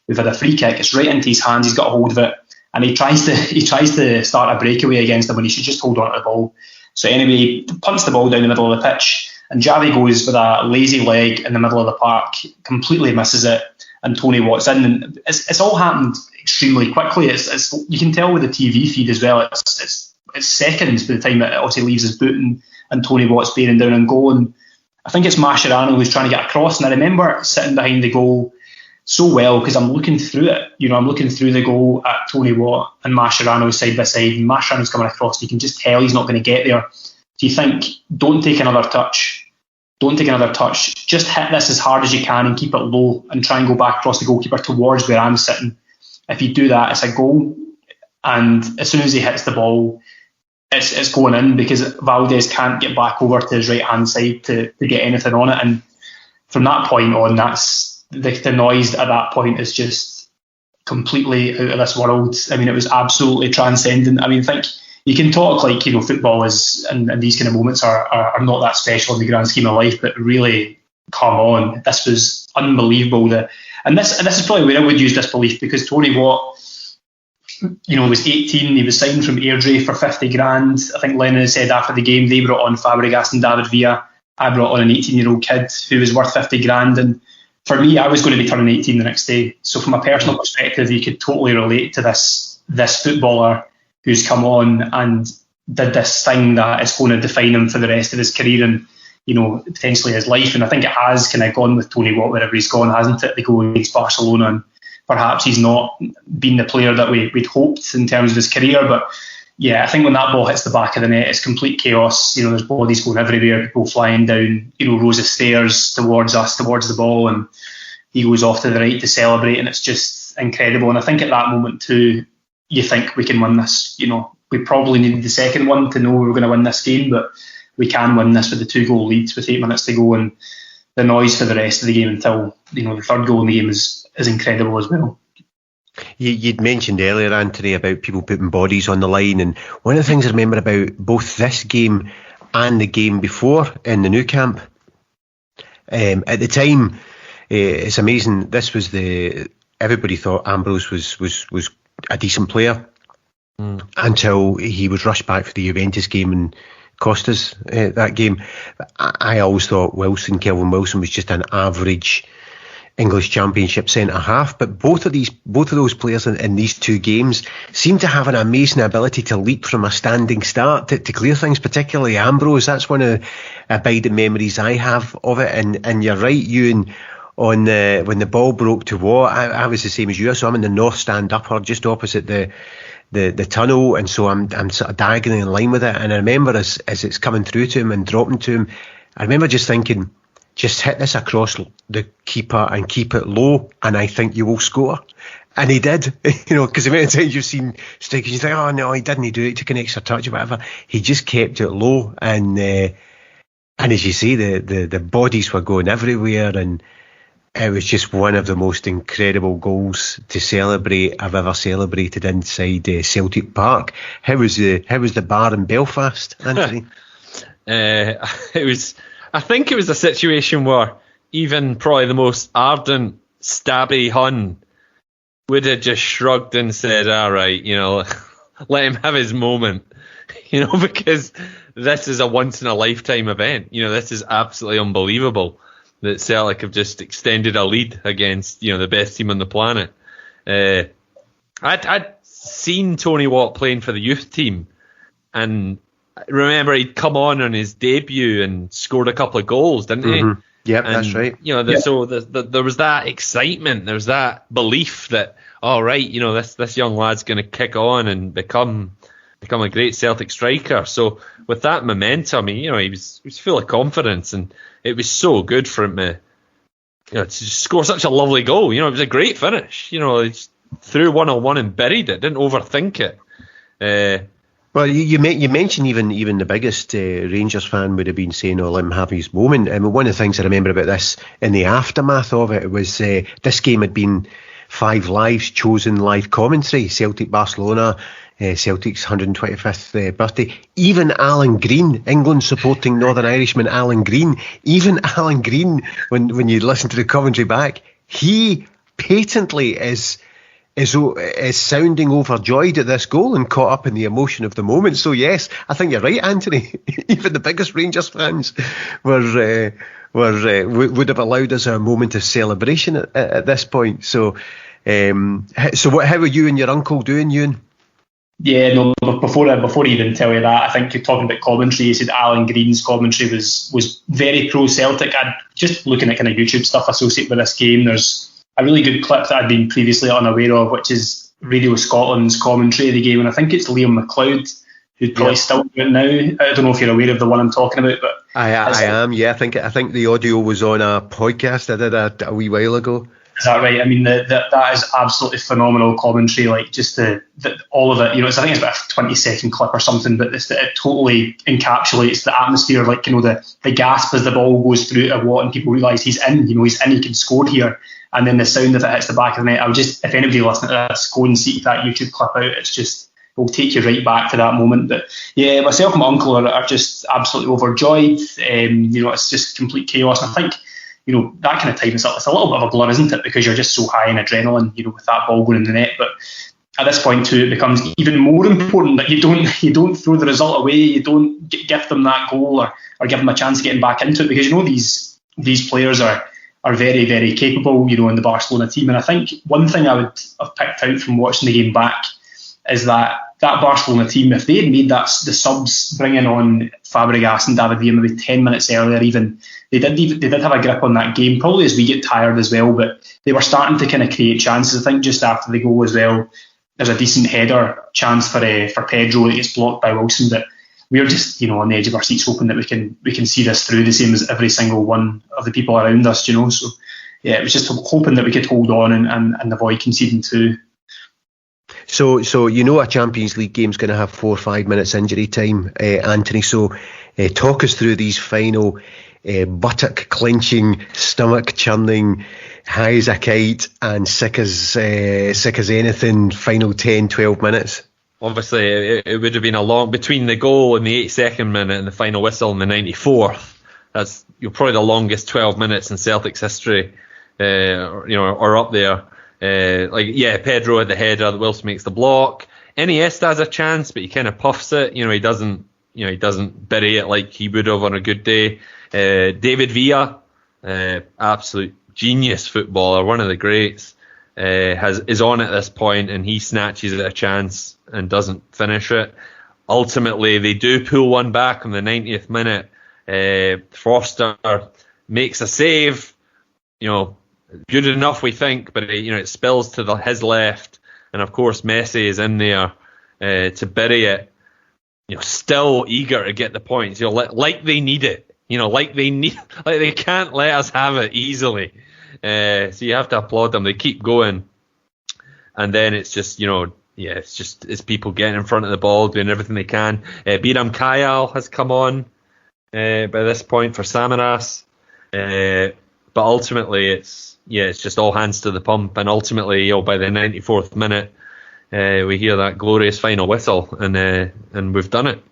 We've had a free kick. It's right into his hands. He's got a hold of it, and he tries to start a breakaway against him when he should just hold on to the ball. So anyway, he punts the ball down the middle of the pitch, and Xavi goes with a lazy leg in the middle of the park, completely misses it, and Tony Watt's in. And it's all happened extremely quickly. It's you can tell with the TV feed as well. It's seconds by the time it obviously leaves his boot and Tony Watt's bearing down and goal. And I think it's Mascherano who's trying to get across. And I remember sitting behind the goal so well because I'm looking through it. I'm looking through the goal at Tony Watt and Mascherano side by side. And Mascherano's coming across. You can just tell he's not going to get there. So you think, don't take another touch. Don't take another touch. Just hit this as hard as you can and keep it low and try and go back across the goalkeeper towards where I'm sitting. If you do that, it's a goal. And as soon as he hits the ball, it's going in because Valdez can't get back over to his right-hand side to get anything on it. And from that point on, that's the noise at that point is just completely out of this world. I mean, it was absolutely transcendent. I mean, I think you can talk like, football is, and these kind of moments are not that special in the grand scheme of life, but really, come on, this was unbelievable. And this is probably where I would use disbelief, because Tony Watt, was 18. He was signed from Airdrie for 50 grand. I think Lennon said after the game they brought on Fabregas and David Villa. I brought on an 18-year-old kid who was worth 50 grand. And for me, I was going to be turning 18 the next day. So from a personal perspective, you could totally relate to this footballer who's come on and did this thing that is going to define him for the rest of his career and, potentially his life. And I think it has kind of gone with Tony Watt wherever he's gone, hasn't it? They go against Barcelona, and perhaps he's not been the player that we'd hoped in terms of his career. But yeah, I think when that ball hits the back of the net, it's complete chaos. There's bodies going everywhere, people flying down, rows of stairs towards us, towards the ball, and he goes off to the right to celebrate, and it's just incredible. And I think at that moment too, you think we can win this. We probably needed the second one to know we were going to win this game, but we can win this with the 2-goal leads with 8 minutes to go, and the noise for the rest of the game until the third goal in the game is incredible as well. You'd mentioned earlier, Antony, about people putting bodies on the line, and one of the things I remember about both this game and the game before in the Nou Camp, at the time, it's amazing. This was everybody thought Ambrose was a decent player until he was rushed back for the Juventus game and cost us that game. I always thought Kelvin Wilson was just an average English Championship centre half, but both of those players in these two games seem to have an amazing ability to leap from a standing start to clear things, particularly Ambrose. That's one of the abiding memories I have of it. And you're right, Ewan, on when the ball broke to Watt, I was the same as you. So I'm in the north stand upper, just opposite the the tunnel, and so I'm sort of diagonally in line with it. And I remember as it's coming through to him and dropping to him, I remember just thinking, just hit this across the keeper and keep it low, and I think you will score. And he did, because the amount of times you've seen strikers, you think, oh no, he didn't do it, he took an extra touch or whatever. He just kept it low, and as you see, the bodies were going everywhere, and it was just one of the most incredible goals to celebrate I've ever celebrated inside Celtic Park. How was the bar in Belfast, Anthony? I think it was a situation where even probably the most ardent, stabby Hun would have just shrugged and said, all right, let him have his moment, because this is a once-in-a-lifetime event. This is absolutely unbelievable that Celtic have just extended a lead against, the best team on the planet. I'd seen Tony Watt playing for the youth team, and I remember he'd come on his debut and scored a couple of goals, didn't he? Yeah, that's right. So there was that excitement, there was that belief that, all right, this young lad's going to kick on and become a great Celtic striker. So with that momentum, he was full of confidence, and it was so good for him to score such a lovely goal. It was a great finish. He just threw 1-on-1 and buried it, didn't overthink it. Well, you mentioned even the biggest Rangers fan would have been saying, "Oh, let him have his moment." I mean, one of the things I remember about this in the aftermath of it was this game had been 5 Live's chosen live commentary. Celtic Barcelona, Celtic's 125th birthday. Even Alan Green, England supporting Northern Irishman Alan Green. Even Alan Green, when you listen to the commentary back, he patently is sounding overjoyed at this goal and caught up in the emotion of the moment. So yes, I think you're right, Anthony. Even the biggest Rangers fans would have allowed us a moment of celebration at this point. So, how are you and your uncle doing, Ewan? Yeah, no. Before I even tell you that, I think you're talking about commentary. You said Alan Green's commentary was very pro Celtic. I just looking at kind of YouTube stuff associated with this game. There's a really good clip that I'd been previously unaware of, which is Radio Scotland's commentary of the game, and I think it's Liam McLeod, who's probably still doing it now. I don't know if you're aware of the one I'm talking about, but I am. Yeah, I think the audio was on a podcast I did a wee while ago. Is that right? I mean, that is absolutely phenomenal commentary. Like just all of it. I think it's about a 20-second clip or something, but it totally encapsulates the atmosphere. Like the gasp as the ball goes through to Watt and people realise he's in. He's in. He can score here. And then the sound of it hits the back of the net. I would just, if anybody listening to this, go and seek that YouTube clip out. It'll take you right back to that moment. But yeah, myself and my uncle are just absolutely overjoyed. It's just complete chaos. And I think, that kind of time it's a little bit of a blur, isn't it? Because you're just so high in adrenaline, with that ball going in the net. But at this point too, it becomes even more important that you don't throw the result away. You don't give them that goal or give them a chance of getting back into it, because these players are very, very capable, in the Barcelona team. And I think one thing I would have picked out from watching the game back is that Barcelona team, if they had made the subs, bringing on Fabregas and David Villa maybe 10 minutes earlier even, they did have a grip on that game, probably as we get tired as well, but they were starting to kind of create chances. I think just after the goal as well, there's a decent header chance for Pedro that gets blocked by Wilson, but we're just, on the edge of our seats hoping that we can see this through, the same as every single one of the people around us, So, yeah, it was just hoping that we could hold on and avoid conceding too. So a Champions League game's going to have 4 or 5 minutes injury time, Anthony. So talk us through these final buttock clenching, stomach churning, high as a kite and sick as anything final 10-12 minutes. Obviously, it would have been a long between the goal in the 82nd minute and the final whistle in the 94th. That's probably the longest 12 minutes in Celtic's history, or up there. Pedro at the header, Wilson makes the block. Iniesta has a chance, but he kind of puffs it. He doesn't bury it like he would have on a good day. David Villa, absolute genius footballer, one of the greats, is on at this point, and he snatches at a chance and doesn't finish it. Ultimately, they do pull one back on the 90th minute. Foster makes a save, good enough we think, but it spills to his left, and of course Messi is in there to bury it. Still eager to get the points. Like they need it. Like they can't let us have it easily. So you have to applaud them. They keep going, and then it's just it's people getting in front of the ball, doing everything they can. Biram Kayal has come on by this point for Samaras, but ultimately it's just all hands to the pump, and ultimately by the 94th minute we hear that glorious final whistle, and we've done it.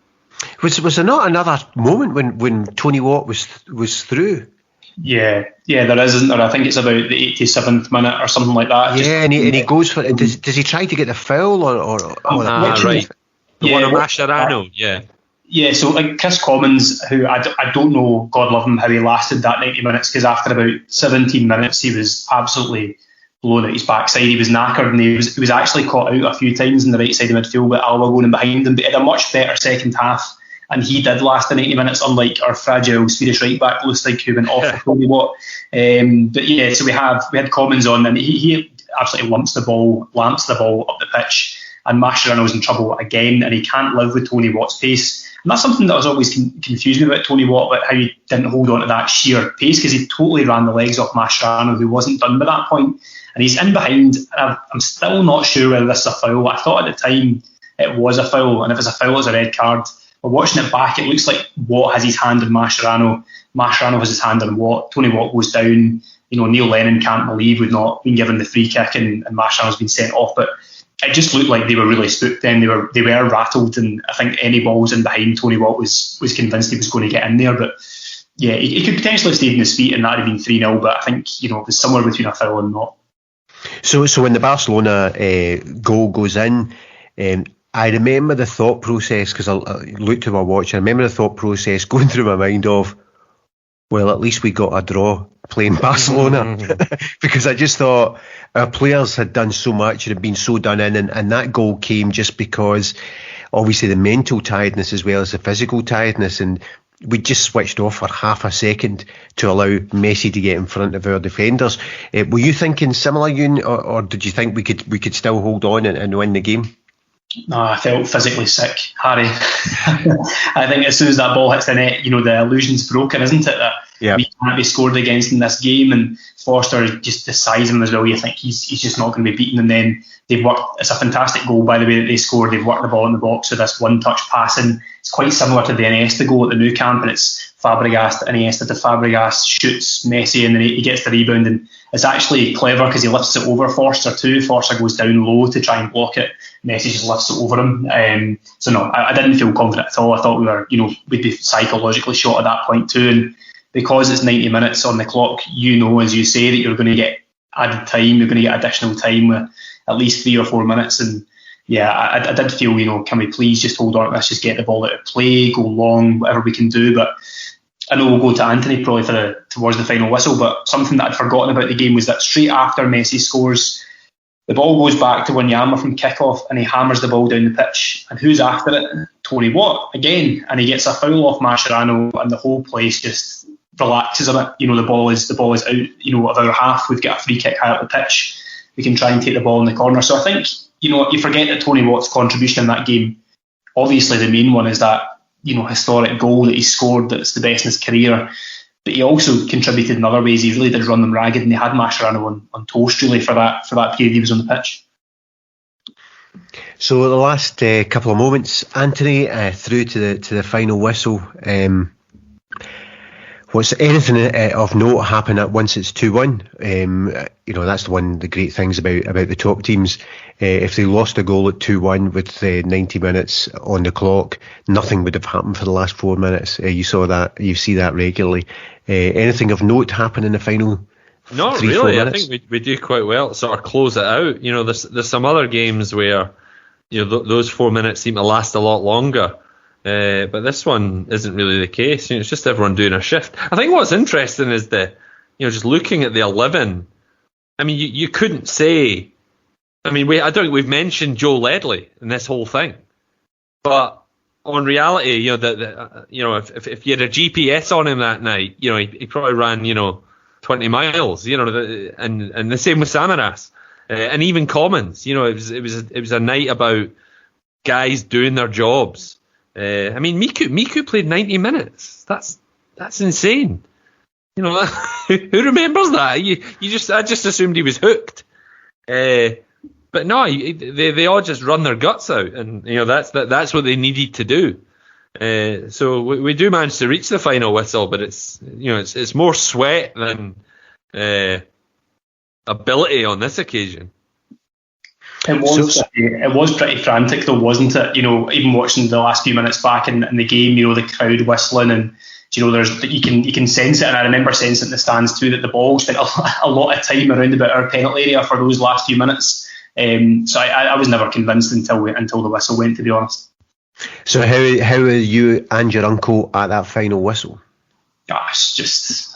Was there not another moment when Tony Watt was through? Yeah, there is, isn't there? I think it's about the 87th minute or something like that. Yeah, and he goes for it. Does he try to get the foul or right? The one on Mascherano, yeah. Yeah, so like Chris Commons, who I don't know, God love him, how he lasted that 90 minutes, because after about 17 minutes he was absolutely blown out his backside. He was knackered, and he was actually caught out a few times in the right side of midfield with Alba going in behind him, but he had a much better second half, and he did last the 90 minutes, unlike our fragile Swedish right back Lustig, who went off for Tony Watt. But yeah, so we had Commons on, and he absolutely lamps the ball up the pitch, and Mascherano's in trouble again, and he can't live with Tony Watt's pace. And that's something that was always confused me about Tony Watt, about how he didn't hold on to that sheer pace, because he totally ran the legs off Mascherano, who wasn't done by that point. And he's in behind, and I'm still not sure whether this is a foul. I thought at the time it was a foul, and if it's a foul, it's a red card. But watching it back, it looks like Watt has his hand on Mascherano. Mascherano has his hand on Watt. Tony Watt goes down. Neil Lennon can't believe we've not been given the free kick, and Mascherano's been sent off. But it just looked like they were really spooked then. They were rattled, and I think any balls in behind Tony Watt was convinced he was going to get in there. But yeah, he could potentially have stayed in his feet and that would have been 3-0, but I think it was somewhere between a foul and not. So when the Barcelona goal goes in, I remember the thought process, because I looked at my watch, I remember the thought process going through my mind of, well, at least we got a draw playing Barcelona. Because I just thought our players had done so much and had been so done in, and that goal came just because obviously the mental tiredness as well as the physical tiredness, and we just switched off for half a second to allow Messi to get in front of our defenders. Were you thinking similar, Ewan, or did you think we could still hold on and win the game? No, I felt physically sick, Harry. I think as soon as that ball hits the net, the illusion's broken, isn't it? That we can't be scored against in this game, and Forster, just the size of him as well, you think he's just not going to be beaten. And then they've worked, it's a fantastic goal, by the way, that they scored. They've worked the ball in the box with this one-touch passing. It's quite similar to the Iniesta goal at the Nou Camp, and it's Fabregas to Iniesta to Fabregas, shoots Messi, and then he gets the rebound, and it's actually clever because he lifts it over Forster too. Forster goes down low to try and block it. Messi just lifts it over him. So no, I didn't feel confident at all. I thought we'd be psychologically shot at that point too, and because it's 90 minutes on the clock, as you say, that you're going to get added time, you're going to get additional time with at least 3 or 4 minutes. And yeah, I did feel, can we please just hold on, let's just get the ball out of play, go long, whatever we can do. But I know we'll go to Antony probably towards the final whistle, but something that I'd forgotten about the game was that straight after Messi scores, the ball goes back to Wanyama from kickoff, and he hammers the ball down the pitch. And who's after it? Tony Watt again, and he gets a foul off Mascherano, and the whole place just relaxes a bit. The ball is out, of our half. We've got a free kick high up the pitch. We can try and take the ball in the corner. So I think, you forget that Tony Watt's contribution in that game, obviously the main one is that, historic goal that he scored that's the best in his career. But he also contributed in other ways. He really did run them ragged, and they had Mascherano on toast really for that period he was on the pitch. So the last couple of moments, Antony, through to the final whistle. Was anything of note happen once it's 2-1? That's one of the great things about the top teams. If they lost a goal at 2-1 with 90 minutes on the clock, nothing would have happened for the last 4 minutes. You see that regularly. Anything of note happen in the final? Not really. I think we do quite well to sort of close it out. There's some other games where those 4 minutes seem to last a lot longer. But this one isn't really the case. It's just everyone doing a shift. I think what's interesting is just looking at the 11. I mean, you couldn't say. I mean, I don't think we've mentioned Joe Ledley in this whole thing. But on reality, if you had a GPS on him that night, he probably ran 20 miles. And the same with Samaras, and even Commons. It was a night about guys doing their jobs. I mean, Miku played 90 minutes. That's insane. You know, who remembers that? I just assumed he was hooked. But no, they all just run their guts out, and you know that's what they needed to do. So we do manage to reach the final whistle, but it's more sweat than ability on this occasion. It was pretty frantic though, wasn't it? You know, even watching the last few minutes back in the game, you know, the crowd whistling, and you know, you can sense it, and I remember sensing in the stands too that the ball spent a lot of time around about our penalty area for those last few minutes. So I was never convinced until the whistle went, to be honest. So how were you and your uncle at that final whistle? Gosh,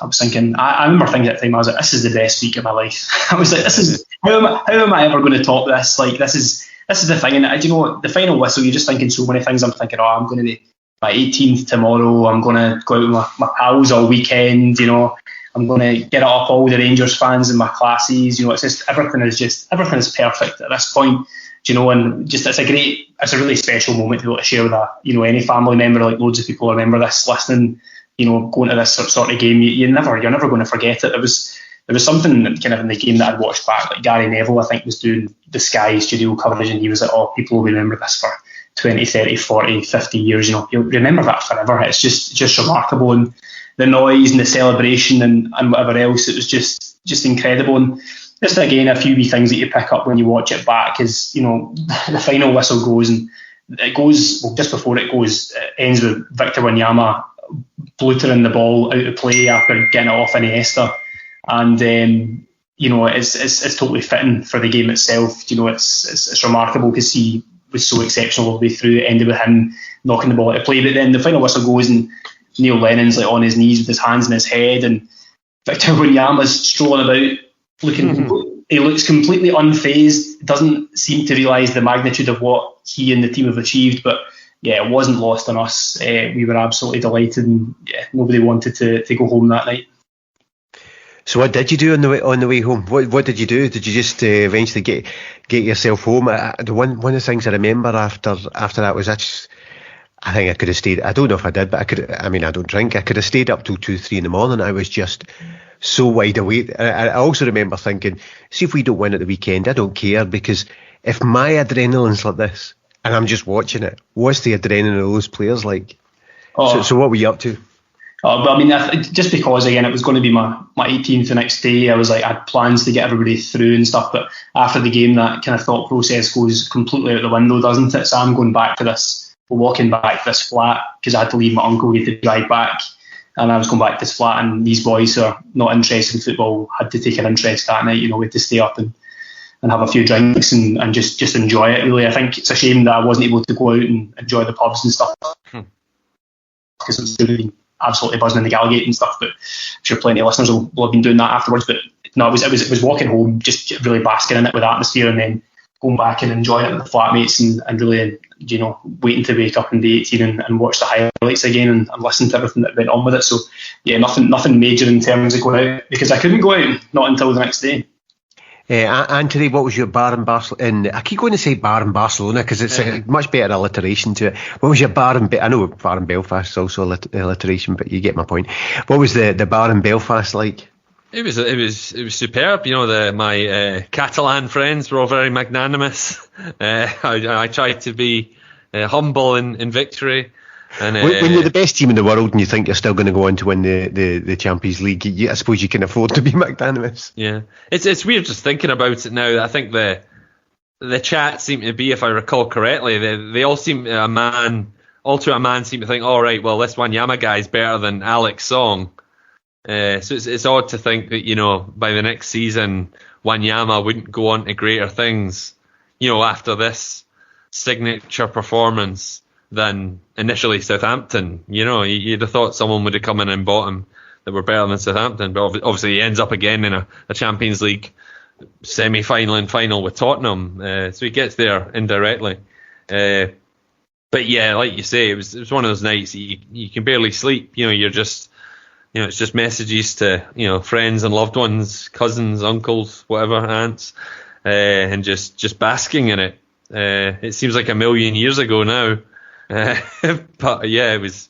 I was thinking. I remember thinking at the time, I was like, "This is the best week of my life." I was like, "This is how am I ever going to top this? Like, this is the thing." And you know, the final whistle, you're just thinking so many things. I'm thinking, "Oh, I'm going to be my 18th tomorrow. I'm going to go out with my pals all weekend. You know, I'm going to get up all the Rangers fans in my classes. You know, it's just everything is perfect at this point. You know, and just it's a really special moment to be able to share with any family member. Like loads of people remember this, listening. You know, going to this sort of game, you're never going to forget it. There was something kind of in the game that I'd watched back, like Gary Neville, I think, was doing the Sky studio coverage, and he was like, "Oh, people will remember this for 20, 30, 40, 50 years. You know, you'll remember that forever." It's just remarkable, and the noise and the celebration and whatever else, it was just incredible. And just again, a few wee things that you pick up when you watch it back is, you know, the final whistle goes, and it goes, well, just before it goes, it ends with Victor Wanyama blootering the ball out of play after getting it off Iniesta, and you know, it's totally fitting for the game itself. You know, it's remarkable because he was so exceptional all the way through. It ended with him knocking the ball out of play, but then the final whistle goes and Neil Lennon's like on his knees with his hands in his head, and Victor Wanyama's strolling about looking. He looks completely unfazed. Doesn't seem to realise the magnitude of what he and the team have achieved, but. Yeah, it wasn't lost on us. We were absolutely delighted, and yeah, nobody wanted to go home that night. So, what did you do on the way home? What did you do? Did you just eventually get yourself home? One of the things I remember after that was I think I could have stayed. I don't know if I did, but I could. I mean, I don't drink. I could have stayed up till 2-3 in the morning. I was just so wide awake. I also remember thinking, see if we don't win at the weekend, I don't care, because if my adrenaline's like this. And I'm just watching it. What's the adrenaline of those players like? So what were you up to? But I mean, just because again it was going to be my 18th the next day, I was like, I had plans to get everybody through and stuff. But after the game, that kind of thought process goes completely out the window, doesn't it? So I'm going back to walking back to this flat because I had to leave my uncle. He had to drive back, and I was going back to this flat. And these boys who are not interested in football had to take an interest that night. You know, we had to stay up and have a few drinks and just enjoy it, really. I think it's a shame that I wasn't able to go out and enjoy the pubs and stuff because it's really absolutely buzzing in the Gallagate and stuff, but I'm sure plenty of listeners will have been doing that afterwards. But no, it was walking home, just really basking in it with the atmosphere, and then going back and enjoying it with the flatmates and really, you know, waiting to wake up in day 18 and watch the highlights again and listen to everything that went on with it. So yeah, nothing major in terms of going out, because I couldn't go out not until the next day. Antony, what was your bar in Barcelona? I keep going to say bar in Barcelona because it's a much better alliteration to it. What was your bar in? I know bar in Belfast is also alliteration, but you get my point. What was the bar in Belfast like? It was superb. You know, my Catalan friends were all very magnanimous. I tried to be humble in victory. And, when you're the best team in the world and you think you're still going to go on to win the Champions League, I suppose you can afford to be magnanimous. Yeah, it's weird just thinking about it now. I think the chat seemed to be, if I recall correctly, they all seem to a man seem to think, all right, well, this Wanyama guy is better than Alex Song. So it's odd to think that, you know, by the next season Wanyama wouldn't go on to greater things, you know, after this signature performance than initially Southampton. You know, you'd have thought someone would have come in and bought him that were better than Southampton, but obviously he ends up again in a Champions League semi-final and final with Tottenham, so he gets there indirectly. But yeah, like you say, it was one of those nights you can barely sleep. You know, you're just, you know, it's just messages to, you know, friends and loved ones, cousins, uncles, whatever, aunts, and just basking in it. It seems like a million years ago now. But yeah, it was.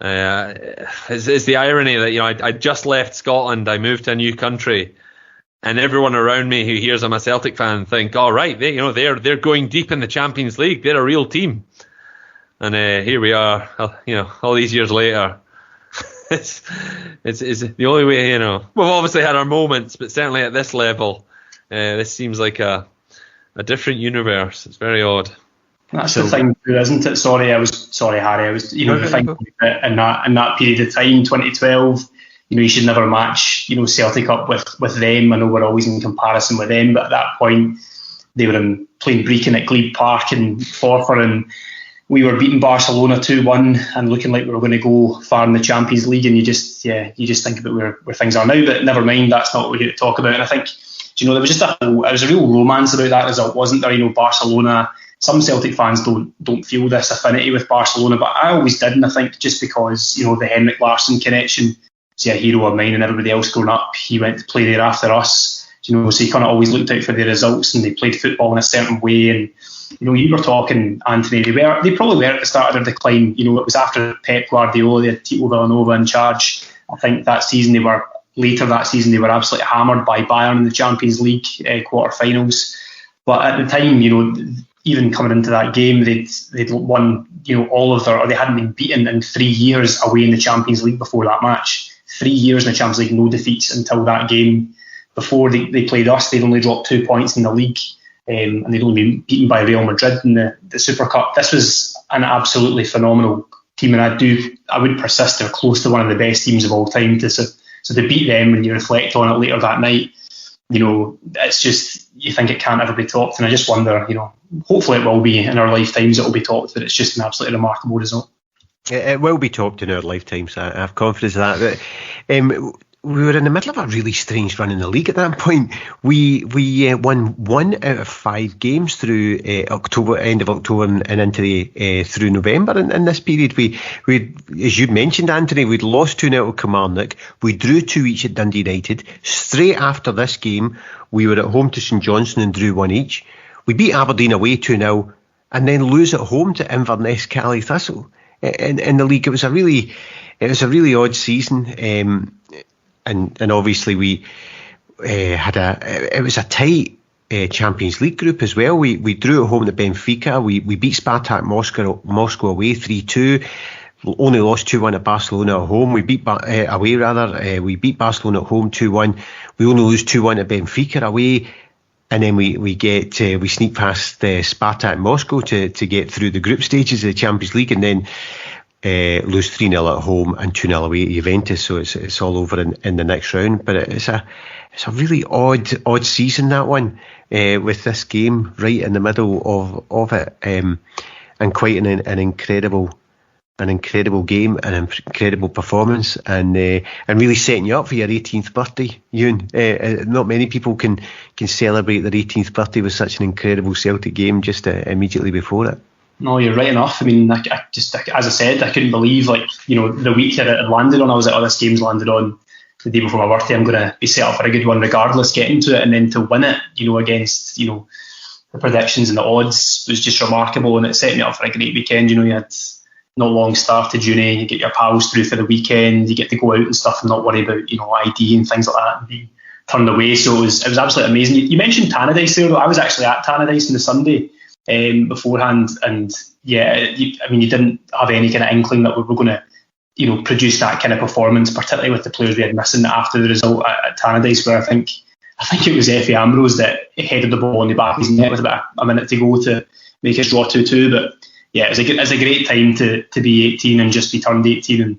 It's the irony that I just left Scotland, I moved to a new country, and everyone around me who hears I'm a Celtic fan think, "All right, they're going deep in the Champions League. They're a real team." And here we are, all these years later. it's the only way, We've obviously had our moments, but certainly at this level, this seems like a different universe. It's very odd. That's the thing, too, isn't it? Sorry, Harry. I was, the thing in that period of time, 2012. You should never match, Celtic up with them. I know we're always in comparison with them, but at that point, they were playing Brecon at Glebe Park in Forfar, and we were beating Barcelona 2-1 and looking like we were going to go far in the Champions League. And you just think about where things are now. But never mind, that's not what we're here to talk about. And I think, there was just a real romance about that result, wasn't there? Barcelona. Some Celtic fans don't feel this affinity with Barcelona, but I always did, and I think just because the Henrik Larsson connection, a hero of mine, and everybody else growing up, he went to play there after us. So he kind of always looked out for the results, and they played football in a certain way. And you were talking, Anthony, they probably were at the start of their decline. It was after Pep Guardiola, they had Tito Villanova in charge. I think later that season they were absolutely hammered by Bayern in the Champions League quarter-finals. But at the time, even coming into that game, they'd won, they hadn't been beaten in 3 years away in the Champions League before that match. 3 years in the Champions League, no defeats until that game. Before they played us, they'd only dropped 2 points in the league, and they'd only been beaten by Real Madrid in the Super Cup. This was an absolutely phenomenal team, and I would persist they're close to one of the best teams of all time. So to beat them, when you reflect on it later that night, it's just, you think it can't ever be topped. And I just wonder, hopefully it will be in our lifetimes, it will be topped, but it's just an absolutely remarkable result. It will be topped in our lifetimes. I have confidence of that. But, we were in the middle of a really strange run in the league at that point. We won 1 out of 5 games through October, end of October, and into through November. In this period, we as you mentioned, Anthony, we'd lost 2-0 to Kilmarnock. We drew 2 each at Dundee United. Straight after this game, we were at home to St Johnstone and drew 1 each. We beat Aberdeen away 2-0, and then lose at home to Inverness Cally Thistle in the league. It was a really odd season. And obviously we it was a tight Champions League group as well. We drew at home to Benfica. We beat Spartak Moscow away 3-2. Only lost 2-1 at Barcelona at home. We beat away rather. We beat Barcelona at home 2-1. We only lose 2-1 at Benfica away. And then we sneak past Spartak Moscow to get through the group stages of the Champions League, and then lose 3-0 at home and 2-0 away at Juventus, so it's all over in the next round. But it's a really odd season, that one, with this game right in the middle of it, and quite an incredible game, an incredible performance, and really setting you up for your 18th birthday, Ewan. Not many people can celebrate their 18th birthday with such an incredible Celtic game just immediately before it. No, you're right enough. I mean, I just, as I said, I couldn't believe, the week that it had landed on, I was like, this game's landed on the day before my birthday. I'm going to be set up for a good one regardless, getting to it, and then to win it, against, the predictions and the odds was just remarkable, and it set me up for a great weekend. You had not long started uni, you get your pals through for the weekend, you get to go out and stuff and not worry about, ID and things like that and be turned away. So it was absolutely amazing. You mentioned Tannadice there, though. I was actually at Tannadice on the Sunday beforehand, and you didn't have any kind of inkling that we were going to produce that kind of performance, particularly with the players we had missing after the result at Tannadice, where I think it was Effie Ambrose that headed the ball in the back of his net with about a minute to go to make us draw 2-2. But yeah, it's a great time to be 18 and just be turned 18, and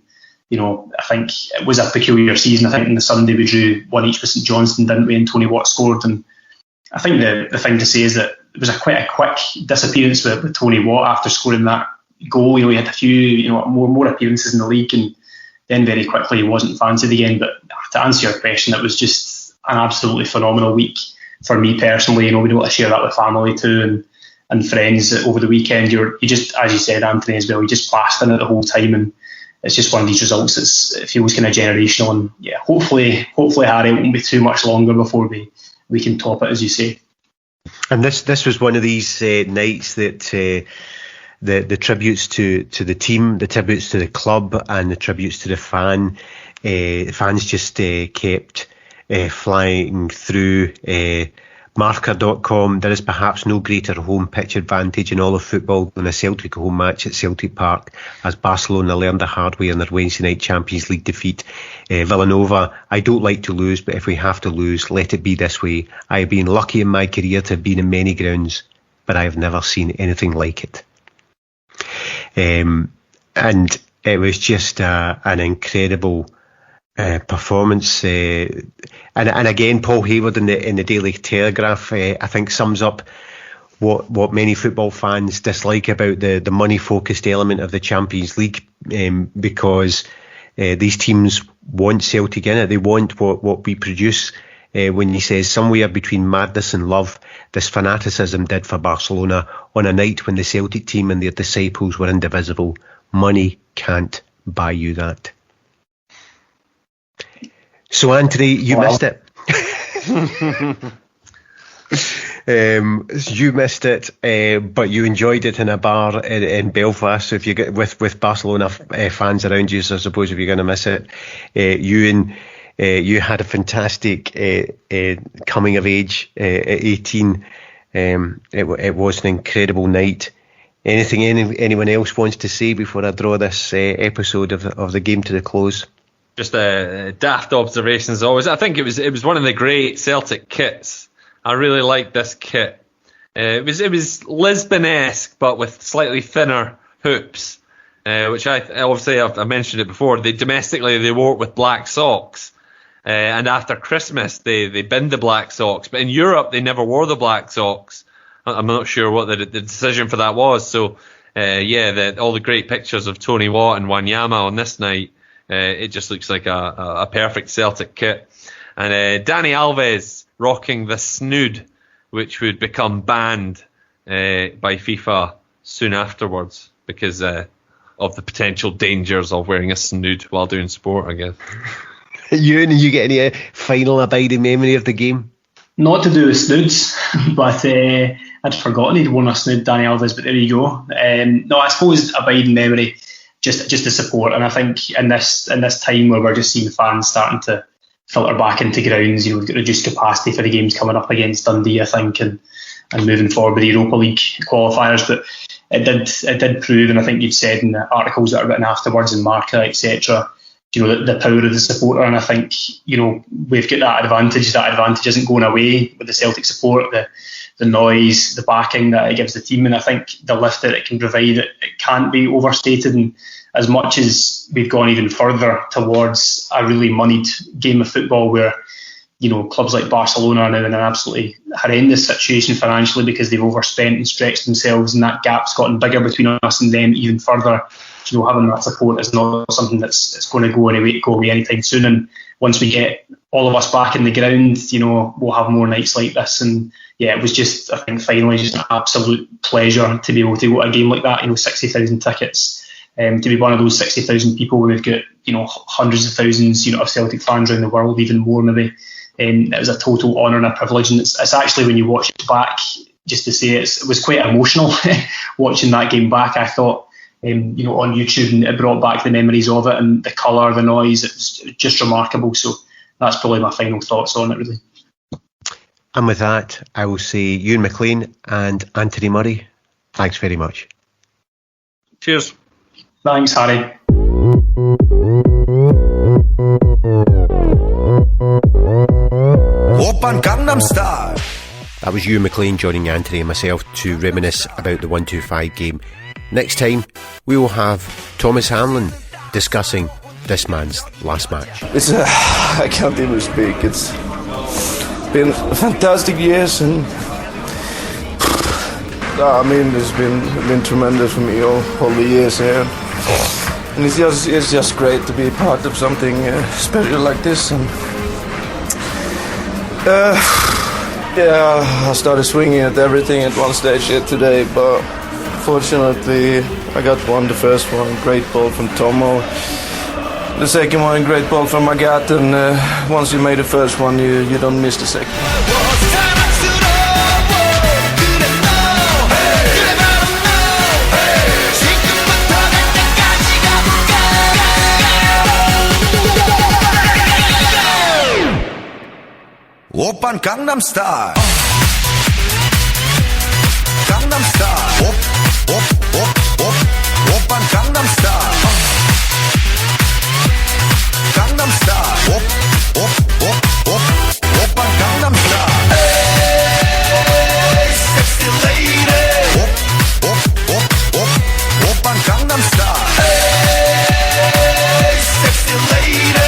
I think it was a peculiar season. I think on the Sunday we drew 1 each with St Johnstone, didn't we, and Tony Watt scored. And I think the thing to say is that it was quite a quick disappearance with Tony Watt after scoring that goal. He had a few more appearances in the league, and then very quickly he wasn't fancied again. But to answer your question, it was just an absolutely phenomenal week for me personally. We don't want to share that with family too and friends over the weekend. You just, as you said, Anthony, as well, you just basked in it the whole time, and it's just one of these results. It feels kind of generational, and hopefully Harry, it won't be too much longer before we can top it, as you say. And this was one of these nights that the tributes to the team, the tributes to the club, and the tributes to the fans just kept flying through. Marca.com, there is perhaps no greater home pitch advantage in all of football than a Celtic home match at Celtic Park, as Barcelona learned the hard way in their Wednesday night Champions League defeat. Villanova, I don't like to lose, but if we have to lose, let it be this way. I have been lucky in my career to have been in many grounds, but I have never seen anything like it. And it was just an incredible performance, and again, Paul Hayward in the Daily Telegraph, I think sums up what many football fans dislike about the money focused element of the Champions League, because these teams want Celtic in it. They want what we produce. When he says somewhere between madness and love, this fanaticism did for Barcelona on a night when the Celtic team and their disciples were indivisible. Money can't buy you that. So, Antony, you missed it. You missed it, but you enjoyed it in a bar in Belfast. So if you get with Barcelona fans around you, so I suppose if you're going to miss it, you had a fantastic coming of age at 18. It was an incredible night. Anything anyone else wants to say before I draw this episode of the game to the close? Just daft observations always. I think it was one of the great Celtic kits. I really liked this kit. It was Lisbon-esque, but with slightly thinner hoops, which I've mentioned it before. Domestically they wore it with black socks, and after Christmas they binned the black socks. But in Europe they never wore the black socks. I'm not sure what the decision for that was. So all the great pictures of Tony Watt and Wanyama on this night. It just looks like a perfect Celtic kit. And Dani Alves rocking the snood, which would become banned by FIFA soon afterwards because of the potential dangers of wearing a snood while doing sport, I guess. Ewan, you get any final abiding memory of the game? Not to do with snoods, but I'd forgotten he'd worn a snood, Dani Alves, but there you go. No, I suppose abiding memory, just the support. And I think in this time where we're just seeing fans starting to filter back into grounds, we've got reduced capacity for the games coming up against Dundee, I think, and moving forward with the Europa League qualifiers. But it did prove, and I think you've said in the articles that are written afterwards in Marca, etc., the power of the supporter. And I think we've got that advantage. That advantage isn't going away with the Celtic support, the noise, the backing that it gives the team. And I think the lift that it can provide, it can't be overstated. And as much as we've gone even further towards a really moneyed game of football where, clubs like Barcelona are now in an absolutely horrendous situation financially because they've overspent and stretched themselves, and that gap's gotten bigger between us and them even further. Having that support is not something that's going to go away anytime soon. And once we get all of us back in the ground, we'll have more nights like this. And it was just, I think, finally just an absolute pleasure to be able to go to a game like that. 60,000 tickets. To be one of those 60,000 people when we've got hundreds of thousands of Celtic fans around the world, even more maybe. It was a total honour and a privilege, and it's actually, when you watch it back, just to say it was quite emotional watching that game back. I thought on YouTube, and it brought back the memories of it and the colour, the noise. It was just remarkable. So that's probably my final thoughts on it, really. And with that, I will say Ewan McLean and Antony Murray, thanks very much. Cheers. Thanks, Harry. Open Gangnam Style. That was Ewan McLean joining Antony and myself to reminisce about the 125 game. Next time, we will have Thomas Hanlon discussing this man's last match. I can't even speak. It's been fantastic years, and it's been tremendous for me all the years here. And it's just great to be part of something special like this. And I started swinging at everything at one stage here today, but fortunately I got the first one, great ball from Tomo. The second one, great ball from Agat, and once you made the first one, you don't miss the second one. 오빤 강남스타일 강남스타일 오빤 강남스타일 강남스타일 오빤 강남스타일 에이 섹시 레이디 오빤 강남스타일 에이 섹시 레이디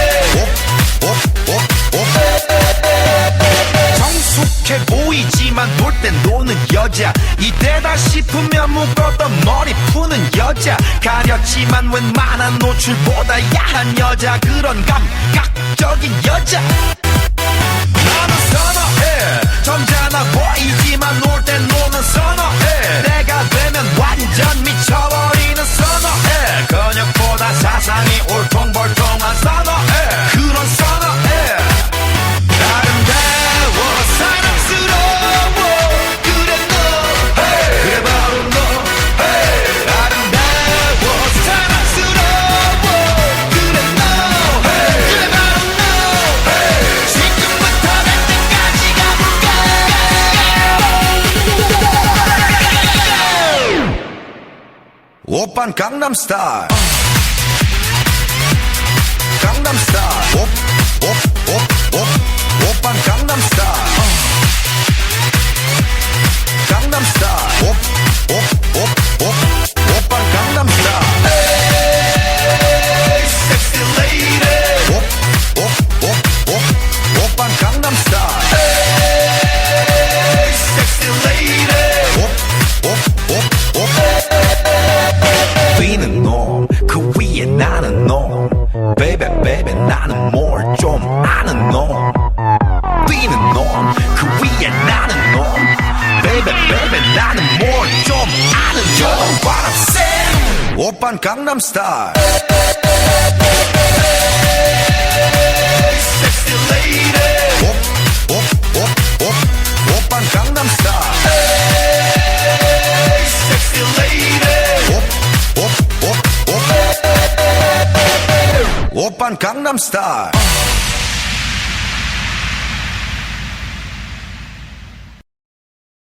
정숙해 보이지만 놀 땐 노는 여자 이때다 싶으면 묶었던 머리 푸는 여자 가렸지만 웬만한 노출보다 야한 여자 그런 감각적인 여자 나는 선어해 점잖아 보이지만 놀 땐 노는 선어해 내가 되면 완전 미쳐버리는 선어해 근육보다 사상이 울퉁불퉁한 선어해 그런 선어해 아름다워 사랑스러워 그래 너 hey. 그래 바로 너 hey. 아름다워 사랑스러워 그래 너 hey. 그래 바로 너 hey. 지금부터 갈 때까지 가볼까 오빤 강남스타일 강남스타일 오빤 강남스타일 강남스타일 오빤 강남스타일 에이 섹시 레이디 오빤 강남스타일 에이 섹시 레이디 뛰는 놈 그 위에 나는 놈 베이베 베이베 나는 뭘 좀 아는 놈 뛰는 놈 그 위에 나는 놈 베이베 베이베 나는 뭘 좀 아는 놈 What I'm saying 오빤 강남스타일 섹시 레이디 오빤 강남스타일 섹시 레이디 오빤 강남스타일